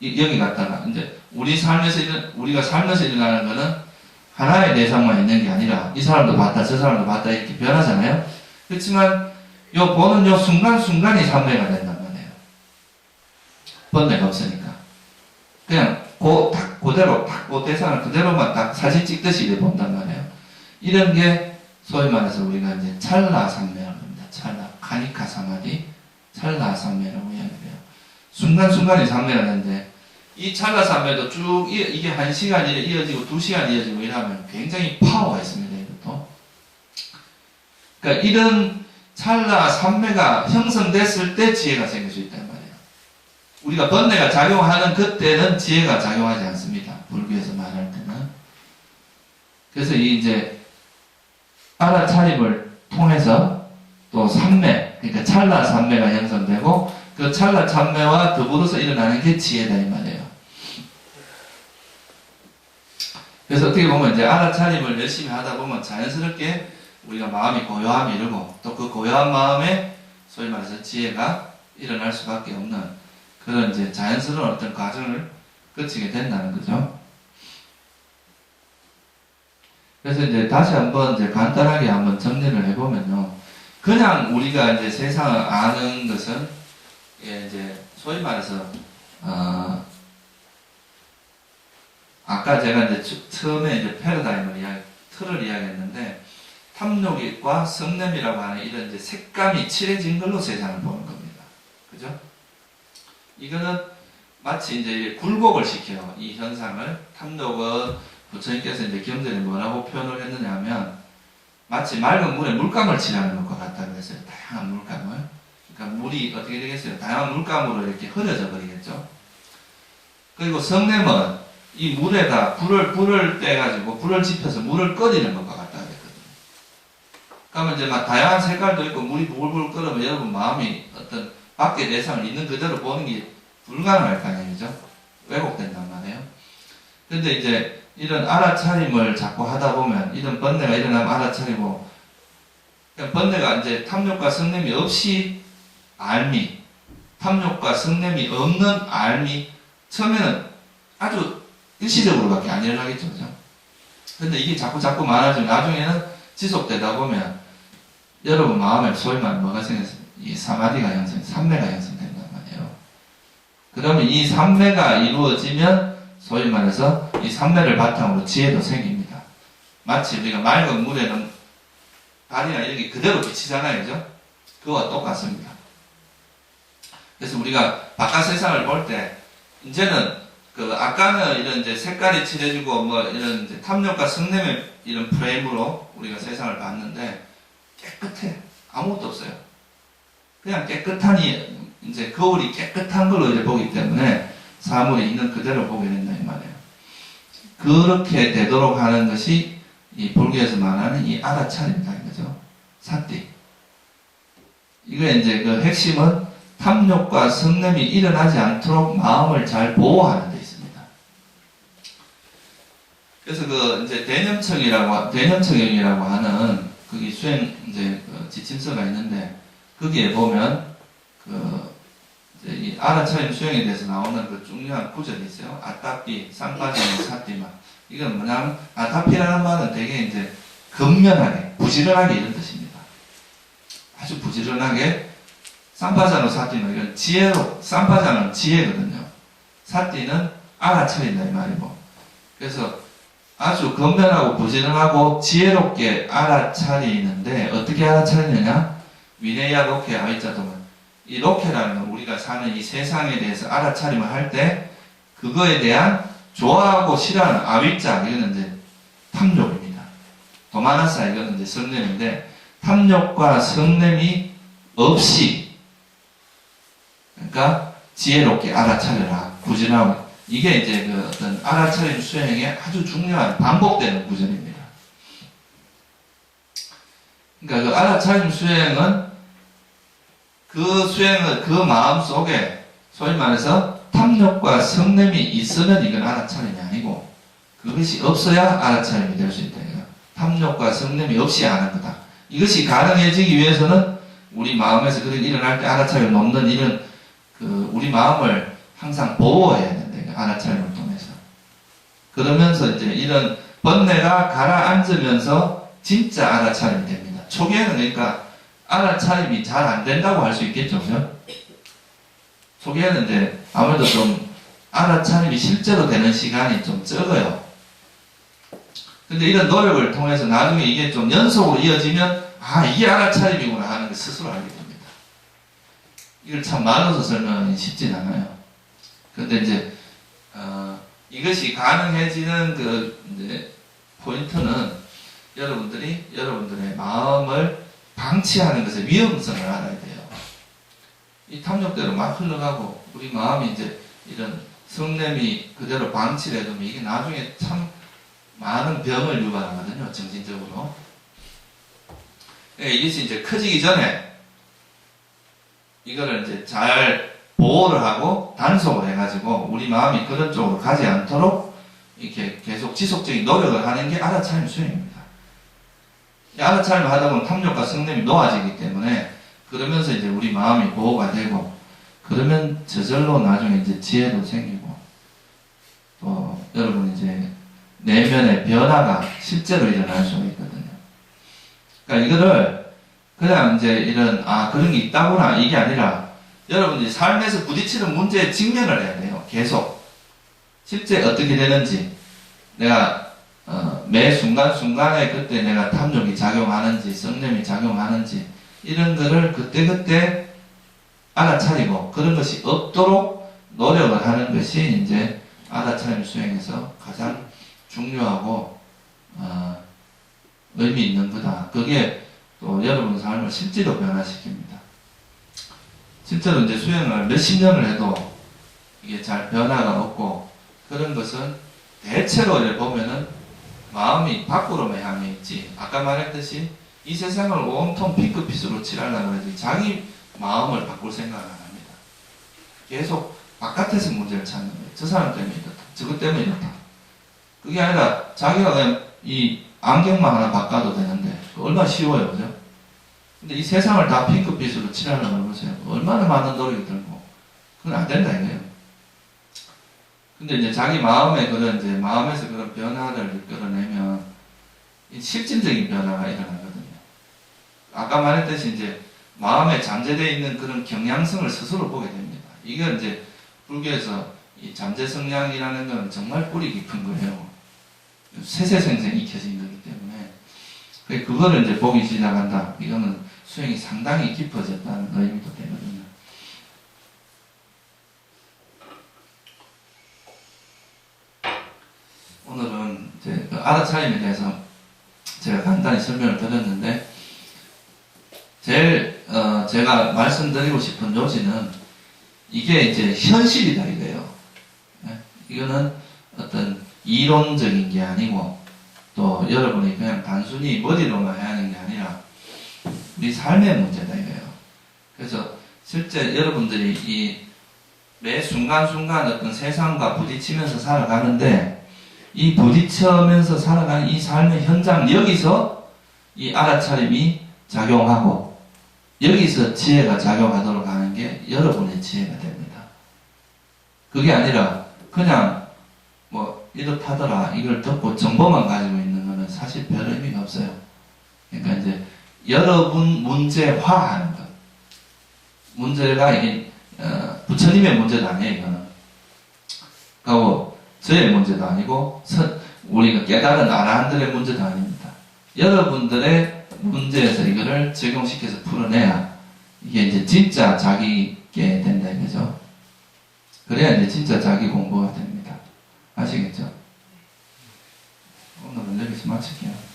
여기 갔다가 이제 우리가 살면서 일어나는 거는 하나의 대상만 있는 게 아니라 이 사람도 봤다, 저 사람도 봤다 이렇게 변하잖아요. 그렇지만 요 보는 요 순간순간이 삼매가 된단 말이에요. 번뇌가 없으니까. 그냥 그대로 그 대상을 그대로만 딱 사진 찍듯이 이렇게 본단 말이에요. 이런 게 소위 말해서 우리가 이제 찰나 삼매라고 합니다. 찰나 카니카 사마디 찰나 삼매라고 이야기해요. 순간순간이 삼매가 되는데 이 찰나 삼매도 쭉 이게 1시간 이어지고 2시간 이어지고 이러면 굉장히 파워가 있습니다. 이것도. 그러니까 이런 찰나 삼매가 형성됐을 때 지혜가 생길 수 있단 말이에요. 우리가 번뇌가 작용하는 그때는 지혜가 작용하지 않습니다. 불교에서 말할 때는. 그래서 이 이제 알아차림을 통해서 또 삼매, 그러니까 찰나 삼매가 형성되고 그 찰나 삼매와 더불어서 일어나는 게 지혜다 이 말이에요. 그래서 어떻게 보면 이제 알아차림을 열심히 하다 보면 자연스럽게 우리가 마음이 고요함이 이르고 또 그 고요한 마음에 소위 말해서 지혜가 일어날 수밖에 없는 그런 이제 자연스러운 어떤 과정을 거치게 된다는 거죠. 그래서 이제 다시 한번 이제 간단하게 한번 정리를 해보면요. 그냥 우리가 이제 세상을 아는 것은 이제 소위 말해서 아까 제가 이제 처음에 이제 틀을 이야기했는데 탐욕과 성냄이라고 하는 이런 이제 색감이 칠해진 걸로 세상을 보는 겁니다. 그죠? 이거는 마치 이제 굴곡을 시켜요. 이 현상을. 탐욕은 부처님께서 이제 경전에 뭐라고 표현을 했느냐면 마치 맑은 물에 물감을 칠하는 것과 같다고 했어요. 다양한 물감을. 그러니까 물이 어떻게 되겠어요? 다양한 물감으로 이렇게 흐려져 버리겠죠. 그리고 성냄은 이 물에다 불을 떼가지고 불을 지펴서 물을 끓이는 것과 같다 그랬거든요. 그러면 이제 막 다양한 색깔도 있고 물이 불불 끓으면 여러분 마음이 어떤 밖의 대상을 있는 그대로 보는 게 불가능할 거 아니죠? 왜곡된단 말이에요. 근데 이제 이런 알아차림을 자꾸 하다 보면 이런 번뇌가 일어나면 알아차리고 번뇌가 이제 탐욕과 성냄이 없이 알미, 탐욕과 성냄이 없는 알미 처음에는 아주 일시적으로밖에 안 일어나겠죠, 그죠? 근데 이게 자꾸 많아지면 나중에는 지속되다 보면 여러분 마음에 소위 말하면 뭐가 생겼어요? 이 사마디가 삼매가 형성된단 말이에요. 그러면 이 삼매가 이루어지면 소위 말해서 이 삼매를 바탕으로 지혜도 생깁니다. 마치 우리가 맑은 물에는 달이나 이런 게 그대로 비치잖아요, 그죠? 그거와 똑같습니다. 그래서 우리가 바깥 세상을 볼 때 이제는 아까는 이런 이제 색깔이 칠해지고 뭐 이런 이제 탐욕과 성냄의 이런 프레임으로 우리가 세상을 봤는데 깨끗해. 아무것도 없어요. 그냥 깨끗한 이제 거울이 깨끗한 걸로 이제 보기 때문에 사물이 있는 그대로 보게 된다 이 말이에요. 그렇게 되도록 하는 것이 이 불교에서 말하는 이 알아차림이다 이거죠. 사띠. 이거 이제 그 핵심은 탐욕과 성냄이 일어나지 않도록 마음을 잘 보호하는 데 있습니다. 그래서 그 이제 대념청이라고 하는 거기 수행 이제 그 지침서가 있는데 거기에 보면 그 이제 이 알아차림 수행에 대해서 나오는 그 중요한 구절이 있어요. 아따삐, 쌍빠지니, 사띠마. 이건 뭐냐면 아따삐라는 말은 되게 이제 근면하게, 부지런하게 이런 뜻입니다. 아주 부지런하게. 쌍빠자노 사띠마 이건 지혜로, 쌍빠자는 지혜거든요. 사띠는 알아차린다 이 말이고. 그래서 아주 건면하고 부지런하고 지혜롭게 알아차리는데 어떻게 알아차리느냐? 위네야 로케 아이자도만. 이 로케라는 건 우리가 사는 이 세상에 대해서 알아차림을 할 때 그거에 대한 좋아하고 싫어하는 아윗자 이거는 이제 탐욕입니다. 도마나사 이거는 이제 성냄인데 탐욕과 성냄이 없이 그러니까 지혜롭게 알아차려라. 부지런하고 이게 이제 그 어떤 알아차림 수행의 아주 중요한 반복되는 구절입니다. 그러니까 그 알아차림 수행은 그 마음 속에 소위 말해서 탐욕과 성냄이 있으면 이건 알아차림이 아니고 그것이 없어야 알아차림이 될 수 있다. 탐욕과 성냄이 없이 아는 거다. 이것이 가능해지기 위해서는 우리 마음에서 그런 일어날 때 알아차림을 놓는 이런 우리 마음을 항상 보호해야 된다. 알아차림을 통해서. 그러면서 이제 이런 번뇌가 가라앉으면서 진짜 알아차림이 됩니다. 초기에는 그러니까 알아차림이 잘 안 된다고 할 수 있겠죠. 그죠? 초기에는 이제 아무래도 좀 알아차림이 실제로 되는 시간이 좀 적어요. 근데 이런 노력을 통해서 나중에 이게 좀 연속으로 이어지면 아, 이게 알아차림이구나 하는 걸 스스로 알게 됩니다. 이걸 참 말로서 설명하기 쉽진 않아요. 근데 이제 이것이 가능해지는 그 이제 포인트는 여러분들이 여러분들의 마음을 방치하는 것의 위험성을 알아야 돼요. 이 탐욕대로 막 흘러가고 우리 마음이 이제 이런 성냄이 그대로 방치를 해두면 이게 나중에 참 많은 병을 유발하거든요. 정신적으로. 이것이 이제 커지기 전에 이거를 이제 잘 보호를 하고 단속을 해가지고 우리 마음이 그런 쪽으로 가지 않도록 이렇게 계속 지속적인 노력을 하는 게 알아차림 수행입니다. 알아차림을 하다 보면 탐욕과 성냄이 놓아지기 때문에 그러면서 이제 우리 마음이 보호가 되고 그러면 저절로 나중에 이제 지혜도 생기고 또 여러분 이제 내면의 변화가 실제로 일어날 수가 있거든요. 그러니까 이거를 그냥 이제 이런 그런 게 있다구나 이게 아니라 여러분들이 삶에서 부딪히는 문제에 직면을 해야 돼요. 계속. 실제 어떻게 되는지, 내가 매 순간순간에 그때 내가 탐욕이 작용하는지, 성냄이 작용하는지, 이런 거를 그때그때 알아차리고, 그런 것이 없도록 노력을 하는 것이 이제 알아차림 수행에서 가장 중요하고, 의미 있는 거다. 그게 또 여러분 삶을 실제로 변화시킵니다. 실제로 이제 수행을 몇십 년을 해도 이게 잘 변화가 없고 그런 것은 대체로 이제 보면은 마음이 밖으로만 향해 있지. 아까 말했듯이 이 세상을 온통 핑크빛으로 칠하려고 해도 자기 마음을 바꿀 생각을 안 합니다. 계속 바깥에서 문제를 찾는 거예요. 저 사람 때문에 이렇다. 저것 때문에 이렇다. 그게 아니라 자기가 그냥 이 안경만 하나 바꿔도 되는데 얼마나 쉬워요. 그죠? 근데 이 세상을 다 핑크빛으로 칠하려고 해보세요. 얼마나 많은 노력이 들고. 그건 안 된다, 이거예요. 근데 이제 자기 마음에 이제 마음에서 그런 변화를 이끌어내면, 실질적인 변화가 일어나거든요. 아까 말했듯이 이제 마음에 잠재되어 있는 그런 경향성을 스스로 보게 됩니다. 이게 이제 불교에서 이 잠재 성향이라는 건 정말 뿌리 깊은 거예요. 세세생생 익혀진 거기 때문에. 그거를 이제 보기 시작한다. 이거는 수행이 상당히 깊어졌다는 의미도 되거든요. 오늘은 이제 그 알아차림에 대해서 제가 간단히 설명을 드렸는데, 제일 제가 말씀드리고 싶은 요지는 이게 이제 현실이다 이거예요. 예? 이거는 어떤 이론적인 게 아니고 또 여러분이 그냥 단순히 머리로만 해야 하는 게 아니라 우리 삶의 문제다 이거예요. 그래서 실제 여러분들이 이 매 순간순간 어떤 세상과 부딪히면서 살아가는데 이 부딪히면서 살아가는 이 삶의 현장 여기서 이 알아차림이 작용하고 여기서 지혜가 작용하도록 하는 게 여러분의 지혜가 됩니다. 그게 아니라 그냥 뭐 이렇다더라 이걸 듣고 정보만 가지고 있는 거는 사실 별 의미가 없어요. 그러니까 이제 여러분 문제화하는 것. 문제가 이게 부처님의 문제도 아니에요. 이거는. 그리고 저의 문제도 아니고 우리가 깨달은 아라한들의 문제도 아닙니다. 여러분들의 문제에서 이거를 적용시켜서 풀어내야 이게 이제 진짜 자기게 된다 이거죠. 그래야 이제 진짜 자기 공부가 됩니다. 아시겠죠? 오늘은 여기서 마칠게요.